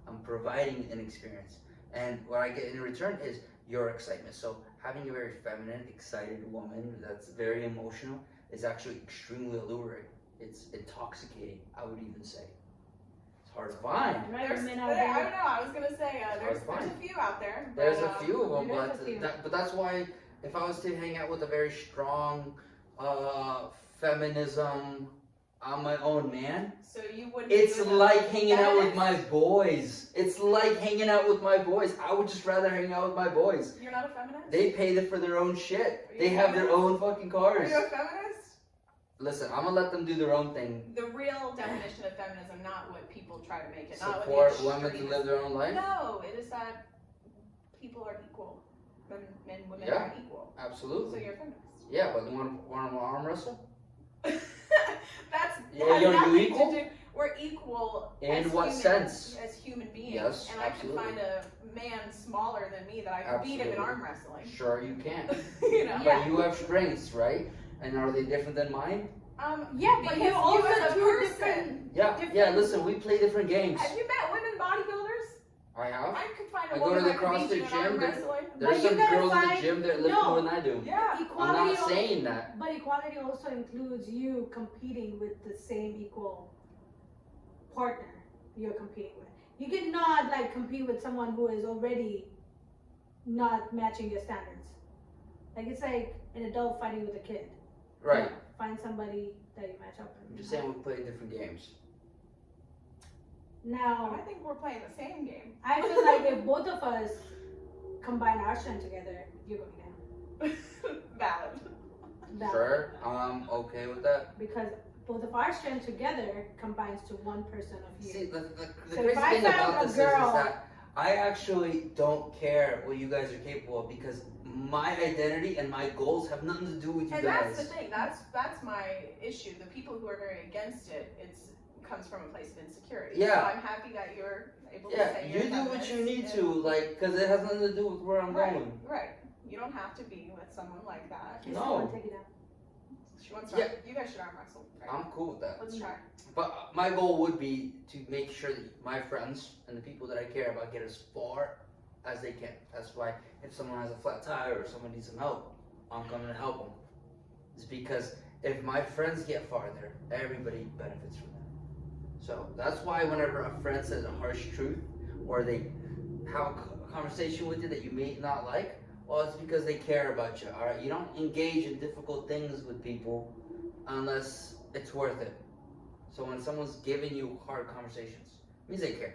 Speaker 3: I'm providing an experience, and what I get in return is your excitement. So having a very feminine, excited woman that's very emotional is actually extremely alluring. It's intoxicating, I would even say. It's hard to find.
Speaker 1: Right,
Speaker 2: There's,
Speaker 1: women
Speaker 2: I
Speaker 1: out
Speaker 2: don't
Speaker 1: there.
Speaker 2: know. I was gonna say there's
Speaker 3: hard to
Speaker 2: a few out there. But,
Speaker 3: There's a few of them,
Speaker 1: there's a few.
Speaker 3: but that's why if I was to hang out with a very strong feminism, I'm my own man.
Speaker 2: So you wouldn't.
Speaker 3: It's
Speaker 2: do the
Speaker 3: like hanging out with
Speaker 2: feminist?
Speaker 3: my boys. It's like hanging out with my boys. I would just rather hang out with my boys.
Speaker 2: You're not a feminist.
Speaker 3: They pay for their own shit.
Speaker 2: Are you
Speaker 3: They
Speaker 2: a
Speaker 3: have their
Speaker 2: feminist?
Speaker 3: own fucking
Speaker 2: Are
Speaker 3: cars.
Speaker 2: you a feminist?
Speaker 3: Listen, I'm gonna let them do their own thing.
Speaker 2: The real definition of feminism, not what people try to make it. Not
Speaker 3: Support
Speaker 2: what the
Speaker 3: women to
Speaker 2: extremists-
Speaker 3: live their own life.
Speaker 2: No, it is that people are equal. Men and women
Speaker 3: Yeah.
Speaker 2: are equal. So
Speaker 3: Absolutely.
Speaker 2: you're a feminist.
Speaker 3: Yeah, but you want to arm wrestle?
Speaker 2: That's
Speaker 3: Yeah,
Speaker 2: has
Speaker 3: you're
Speaker 2: nothing
Speaker 3: equal?
Speaker 2: to do. We're equal.
Speaker 3: In
Speaker 2: as
Speaker 3: what
Speaker 2: human,
Speaker 3: sense?
Speaker 2: As human beings.
Speaker 3: Yes,
Speaker 2: and
Speaker 3: absolutely.
Speaker 2: I can find a man smaller than me that I can beat him in
Speaker 3: Absolutely.
Speaker 2: arm wrestling.
Speaker 3: Sure, you can.
Speaker 2: You know.
Speaker 3: But you have strengths, right? And are they different than mine?
Speaker 1: Yeah, but
Speaker 2: because
Speaker 1: you're also
Speaker 2: as a
Speaker 1: two
Speaker 2: person-
Speaker 1: different.
Speaker 3: Yeah.
Speaker 1: Different-
Speaker 3: Yeah. Listen, we play different games.
Speaker 2: Have you met women bodybuilders?
Speaker 3: I have.
Speaker 2: I could find a
Speaker 3: I go to
Speaker 2: woman
Speaker 3: the
Speaker 2: that could beat you
Speaker 3: CrossFit
Speaker 2: in arm
Speaker 3: gym, there-
Speaker 2: wrestling.
Speaker 3: There's
Speaker 1: But you
Speaker 3: some
Speaker 1: gotta
Speaker 3: girls in the
Speaker 1: find-
Speaker 3: gym that lift
Speaker 1: no.
Speaker 3: more than I do.
Speaker 2: Yeah.
Speaker 3: I'm
Speaker 1: Equality.
Speaker 3: not saying that.
Speaker 1: But equality also includes you competing with the same equal partner you're competing with. You cannot like compete with someone who is already not matching your standards. Like it's like an adult fighting with a kid.
Speaker 3: Right.
Speaker 1: No, find somebody that you match up with.
Speaker 3: I'm just saying we play different games.
Speaker 1: Now,
Speaker 2: I think we're playing the same game.
Speaker 1: I feel like if both of us combine our strength together, you're going down.
Speaker 2: Valid.
Speaker 1: That-
Speaker 3: Sure. I'm okay with that.
Speaker 1: Because both of our strength together combines to one person of you.
Speaker 3: See, the
Speaker 1: So
Speaker 3: crazy
Speaker 1: if I
Speaker 3: thing
Speaker 1: found
Speaker 3: about
Speaker 1: a
Speaker 3: this is
Speaker 1: girl-
Speaker 3: that I actually don't care what you guys are capable of because my identity and my goals have nothing to do with you
Speaker 2: And
Speaker 3: guys.
Speaker 2: that's the thing. That's my issue. The people who are very against it, comes from a place of insecurity.
Speaker 3: Yeah.
Speaker 2: So I'm happy that you're able to say
Speaker 3: you
Speaker 2: you're
Speaker 3: do what you need
Speaker 2: feminist
Speaker 3: to, like, because it has nothing to do with where I'm
Speaker 2: right,
Speaker 3: going.
Speaker 2: Right. You don't have to be with someone like that.
Speaker 1: You
Speaker 3: No.
Speaker 1: still want to take it out.
Speaker 2: She wants to.
Speaker 3: Yeah.
Speaker 2: You guys should arm wrestle. Right?
Speaker 3: I'm cool with that.
Speaker 2: Let's try.
Speaker 3: But my goal would be to make sure that my friends and the people that I care about get as far as they can. That's why if someone has a flat tire or someone needs some help, I'm coming to help them. It's because if my friends get farther, everybody benefits from that. So that's why whenever a friend says a harsh truth or they have a conversation with you that you may not like, well, it's because they care about you, all right? You don't engage in difficult things with people unless it's worth it. So when someone's giving you hard conversations, it means they care,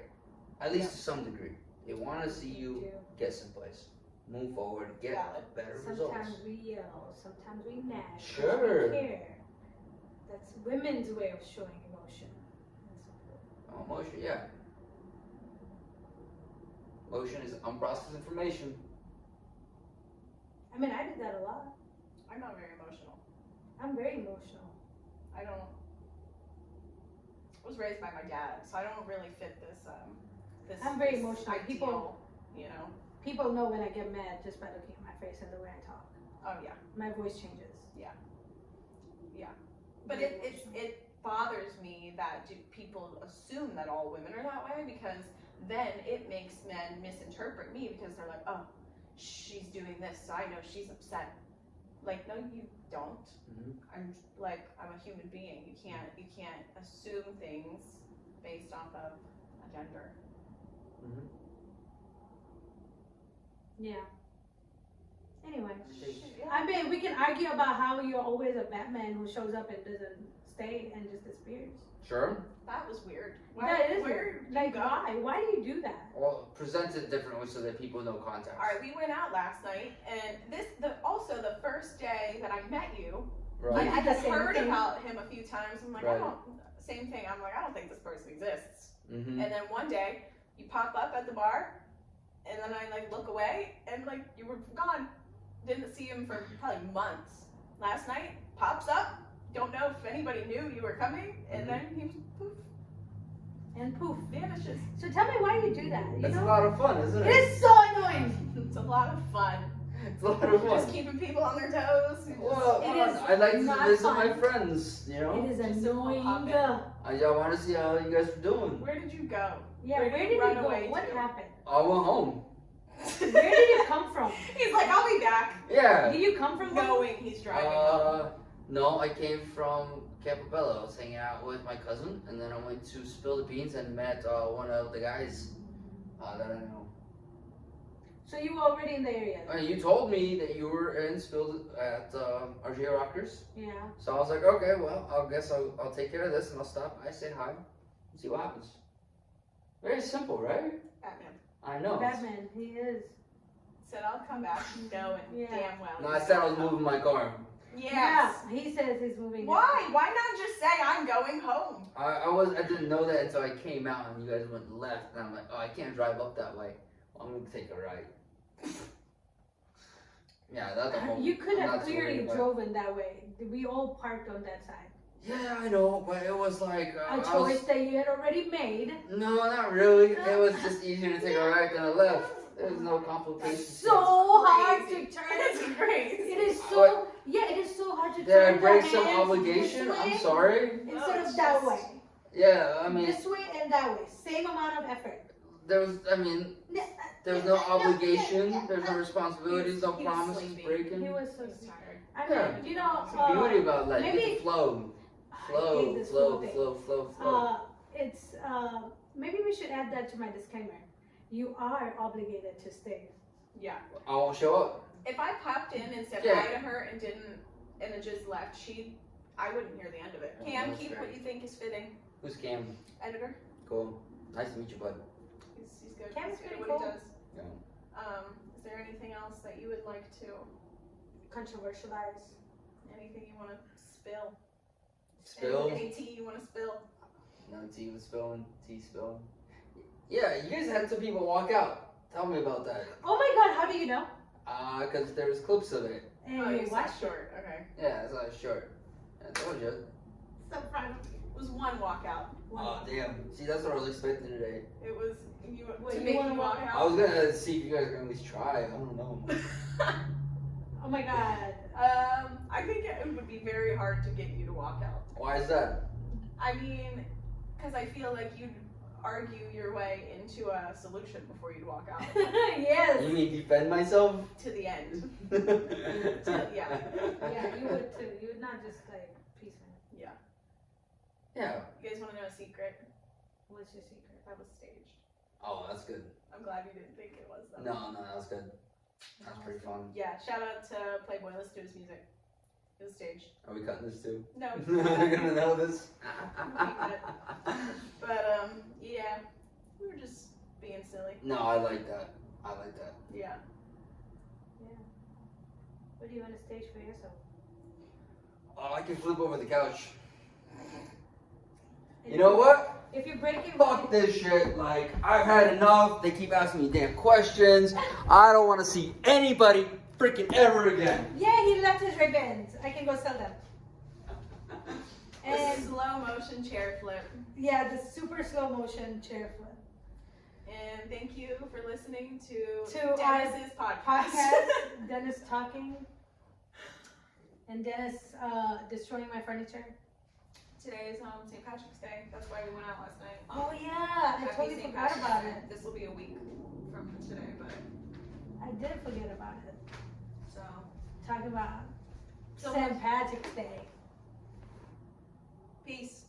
Speaker 3: at least to some degree. They want to see you get someplace, move forward, get better results.
Speaker 1: Sometimes we yell, sometimes we nag. 'Cause
Speaker 3: Sure.
Speaker 1: We care. That's women's way of showing emotion.
Speaker 3: Emotion, yeah. Emotion is unprocessed information.
Speaker 1: I mean, I did that a lot.
Speaker 2: I'm not very emotional.
Speaker 1: I'm very emotional.
Speaker 2: I was raised by my dad, so I don't really fit this.
Speaker 1: I'm very
Speaker 2: this
Speaker 1: emotional.
Speaker 2: Ideal,
Speaker 1: People know when I get mad just by looking at my face and the way I talk.
Speaker 2: Oh yeah.
Speaker 1: My voice changes.
Speaker 2: But it bothers me that people assume that all women are that way, because then it makes men misinterpret me because they're like, oh, she's doing this, so I know she's upset. Like, no, you don't. I'm a human being. You can't assume things based off of a gender.
Speaker 1: Yeah. Anyway,
Speaker 2: Yeah.
Speaker 1: I mean, we can argue about how you're always a Batman who shows up and doesn't stay and just disappears.
Speaker 3: Sure.
Speaker 2: That was weird.
Speaker 1: That is
Speaker 2: where
Speaker 1: weird.
Speaker 2: did you
Speaker 1: Like,
Speaker 2: go?
Speaker 1: why? Why do you do that?
Speaker 3: Well, present it differently so that people know context.
Speaker 2: All right, we went out last night, and also the first day that I met you,
Speaker 3: Right.
Speaker 1: I
Speaker 2: I
Speaker 1: did the
Speaker 2: had
Speaker 1: same
Speaker 2: heard
Speaker 1: thing.
Speaker 2: about him a few times. I'm like,
Speaker 3: Right.
Speaker 2: same thing. I'm like, I don't think this person exists.
Speaker 3: Mm-hmm.
Speaker 2: And then one day, you pop up at the bar, and then I look away, and you were gone. Didn't see him for probably months. Last night, pops up. Don't know if anybody knew you were coming, and then he was poof.
Speaker 1: And poof.
Speaker 2: Vanishes.
Speaker 1: So tell me why you do that. You
Speaker 3: It's
Speaker 1: know?
Speaker 3: a lot of fun, isn't
Speaker 1: It
Speaker 3: it?
Speaker 1: is so annoying.
Speaker 2: It's a lot of fun.
Speaker 3: It's a lot of
Speaker 2: Just
Speaker 3: fun.
Speaker 2: keeping people on their toes.
Speaker 3: Well,
Speaker 1: It is
Speaker 3: I like to
Speaker 1: not
Speaker 3: visit
Speaker 1: fun.
Speaker 3: my friends, you know?
Speaker 1: It is
Speaker 2: Just a little
Speaker 1: annoying.
Speaker 2: puppet.
Speaker 1: Yeah,
Speaker 3: I want to see how you guys are doing.
Speaker 2: Where did you go?
Speaker 1: where did you
Speaker 2: run
Speaker 1: go?
Speaker 2: away
Speaker 1: What
Speaker 2: to?
Speaker 1: happened?
Speaker 3: I went home.
Speaker 1: Where did you come from?
Speaker 2: He's like, I'll be back.
Speaker 3: Yeah.
Speaker 1: Did you come from home?
Speaker 2: Knowing he's driving home.
Speaker 3: No, I came from Campobello. I was hanging out with my cousin, and then I went to Spill the Beans and met one of the guys that I know.
Speaker 1: So you were already in the area?
Speaker 3: You told me that you were in Spill at RJ Rockers.
Speaker 1: Yeah.
Speaker 3: So I was like, okay, well, I guess I'll take care of this, and I'll stop. I say hi, and see what happens. Very simple, right?
Speaker 2: Batman.
Speaker 3: I know.
Speaker 1: Batman, he is.
Speaker 2: Said I'll come back, knowing
Speaker 1: Yeah.
Speaker 2: damn well.
Speaker 3: No, I said I was moving my car.
Speaker 2: Yes.
Speaker 1: Yeah, he says he's moving.
Speaker 2: Why? Why not just say I'm going home?
Speaker 3: I didn't know that until I came out and you guys went left, and I'm like, oh, I can't drive up that way. Well, I'm gonna take a right. Yeah, that's a whole.
Speaker 1: You could
Speaker 3: I'm
Speaker 1: have
Speaker 3: not too
Speaker 1: clearly
Speaker 3: worried about it.
Speaker 1: driven that way. We all parked on that side.
Speaker 3: Yeah, I know, but it was like
Speaker 1: A choice that you had already made.
Speaker 3: No, not really. It was just easier to take a right than a left. There's no complications.
Speaker 1: So hard to turn.
Speaker 2: It's crazy.
Speaker 1: It is so. Yeah, it is so hard to
Speaker 3: Did I
Speaker 1: turn.
Speaker 3: break
Speaker 1: the
Speaker 3: some
Speaker 1: hands
Speaker 3: obligation?
Speaker 1: this
Speaker 3: I'm
Speaker 1: way
Speaker 3: sorry.
Speaker 1: Instead
Speaker 2: it's
Speaker 1: of that
Speaker 2: just-
Speaker 1: way.
Speaker 3: Yeah, I mean,
Speaker 1: This way and that way. Same amount of effort.
Speaker 3: there was no obligation. There's no responsibilities, no
Speaker 2: He was
Speaker 3: promises
Speaker 2: sleepy.
Speaker 3: breaking.
Speaker 1: He was so
Speaker 2: He's
Speaker 1: sweet.
Speaker 2: tired.
Speaker 1: I
Speaker 3: Yeah.
Speaker 1: mean, you know,
Speaker 3: It's the beauty about life.
Speaker 1: maybe-
Speaker 3: It's flow.
Speaker 1: I hate
Speaker 3: Flow,
Speaker 1: this
Speaker 3: flow,
Speaker 1: whole thing.
Speaker 3: flow.
Speaker 1: It's maybe we should add that to my disclaimer. You are obligated to stay.
Speaker 2: Yeah.
Speaker 3: I won't show up.
Speaker 2: If I popped in and said
Speaker 3: Yeah.
Speaker 2: hi to her and it just left, I wouldn't hear the end of it.
Speaker 3: Oh,
Speaker 2: Cam,
Speaker 3: that's
Speaker 2: keep
Speaker 3: fair.
Speaker 2: what you think is fitting.
Speaker 3: Who's Cam?
Speaker 2: Editor.
Speaker 3: Cool. Nice to meet you, bud.
Speaker 2: He's good.
Speaker 1: Cam's
Speaker 2: He's good
Speaker 1: pretty
Speaker 2: at what
Speaker 1: cool.
Speaker 2: he does.
Speaker 3: Yeah.
Speaker 2: Is there anything else that you would like to?
Speaker 1: Controversialize.
Speaker 2: Anything you want to spill?
Speaker 3: Spill.
Speaker 2: Any tea you want to spill?
Speaker 3: No tea was spilling. Tea spilling. Yeah, you guys had 2 people walk out. Tell me about that.
Speaker 1: Oh my god, how do you know?
Speaker 3: Because there was clips of it.
Speaker 1: And
Speaker 2: Oh, you saw
Speaker 1: watched it.
Speaker 2: short. Okay.
Speaker 3: Yeah, it's not short. I told you.
Speaker 2: So fun. It was one walkout.
Speaker 3: Oh, damn. See, that's what I was expecting today.
Speaker 2: It was you
Speaker 1: Wait,
Speaker 2: to
Speaker 1: you
Speaker 2: make
Speaker 1: wanna
Speaker 2: you
Speaker 1: walk
Speaker 2: walk
Speaker 3: I
Speaker 2: out.
Speaker 3: was gonna see if you guys are gonna at least try. I don't know.
Speaker 1: Oh my god.
Speaker 2: I think it would be very hard to get you to walk out.
Speaker 3: Why is that?
Speaker 2: I mean, because I feel like you'd argue your way into a solution before you'd walk out
Speaker 1: Yes.
Speaker 3: You mean defend myself?
Speaker 2: to the end.
Speaker 3: Yeah.
Speaker 1: Yeah, you would too. You would not just like peace man.
Speaker 2: Yeah.
Speaker 3: Yeah.
Speaker 2: You guys want to know a secret?
Speaker 1: What's your secret?
Speaker 2: That was staged.
Speaker 3: Oh, that's good.
Speaker 2: I'm glad you didn't think it was though.
Speaker 3: No, that was good. That's pretty fun.
Speaker 2: Yeah. Shout out to Playboy. Listen to his music. It was staged.
Speaker 3: Are we cutting this too?
Speaker 2: No.
Speaker 3: They're gonna know this.
Speaker 2: But yeah, we were just being silly.
Speaker 3: No, I like that. I like that.
Speaker 2: Yeah.
Speaker 1: What do you want to stage for yourself?
Speaker 3: Oh, I can flip over the couch. You know what?
Speaker 1: If you're breaking
Speaker 3: Fuck this shit. Like, I've had enough. They keep asking me damn questions. I don't want to see anybody freaking ever again.
Speaker 1: Yeah, he left his ribbons. I can go sell them.
Speaker 2: The
Speaker 1: And
Speaker 2: slow motion chair flip.
Speaker 1: yeah, the super slow motion chair flip.
Speaker 2: And thank you for listening to
Speaker 1: To
Speaker 2: Dennis's podcast.
Speaker 1: Podcast, Dennis talking, and Dennis destroying my furniture.
Speaker 2: Today is St. Patrick's Day. That's why we went out last night.
Speaker 1: Oh yeah, I
Speaker 2: Happy
Speaker 1: totally
Speaker 2: St.
Speaker 1: forgot
Speaker 2: Patrick's
Speaker 1: about
Speaker 2: Day.
Speaker 1: it.
Speaker 2: This will be a week from today, but
Speaker 1: I did forget about it.
Speaker 2: so
Speaker 1: Talking about
Speaker 2: So
Speaker 1: St. Patrick's Day.
Speaker 2: peace.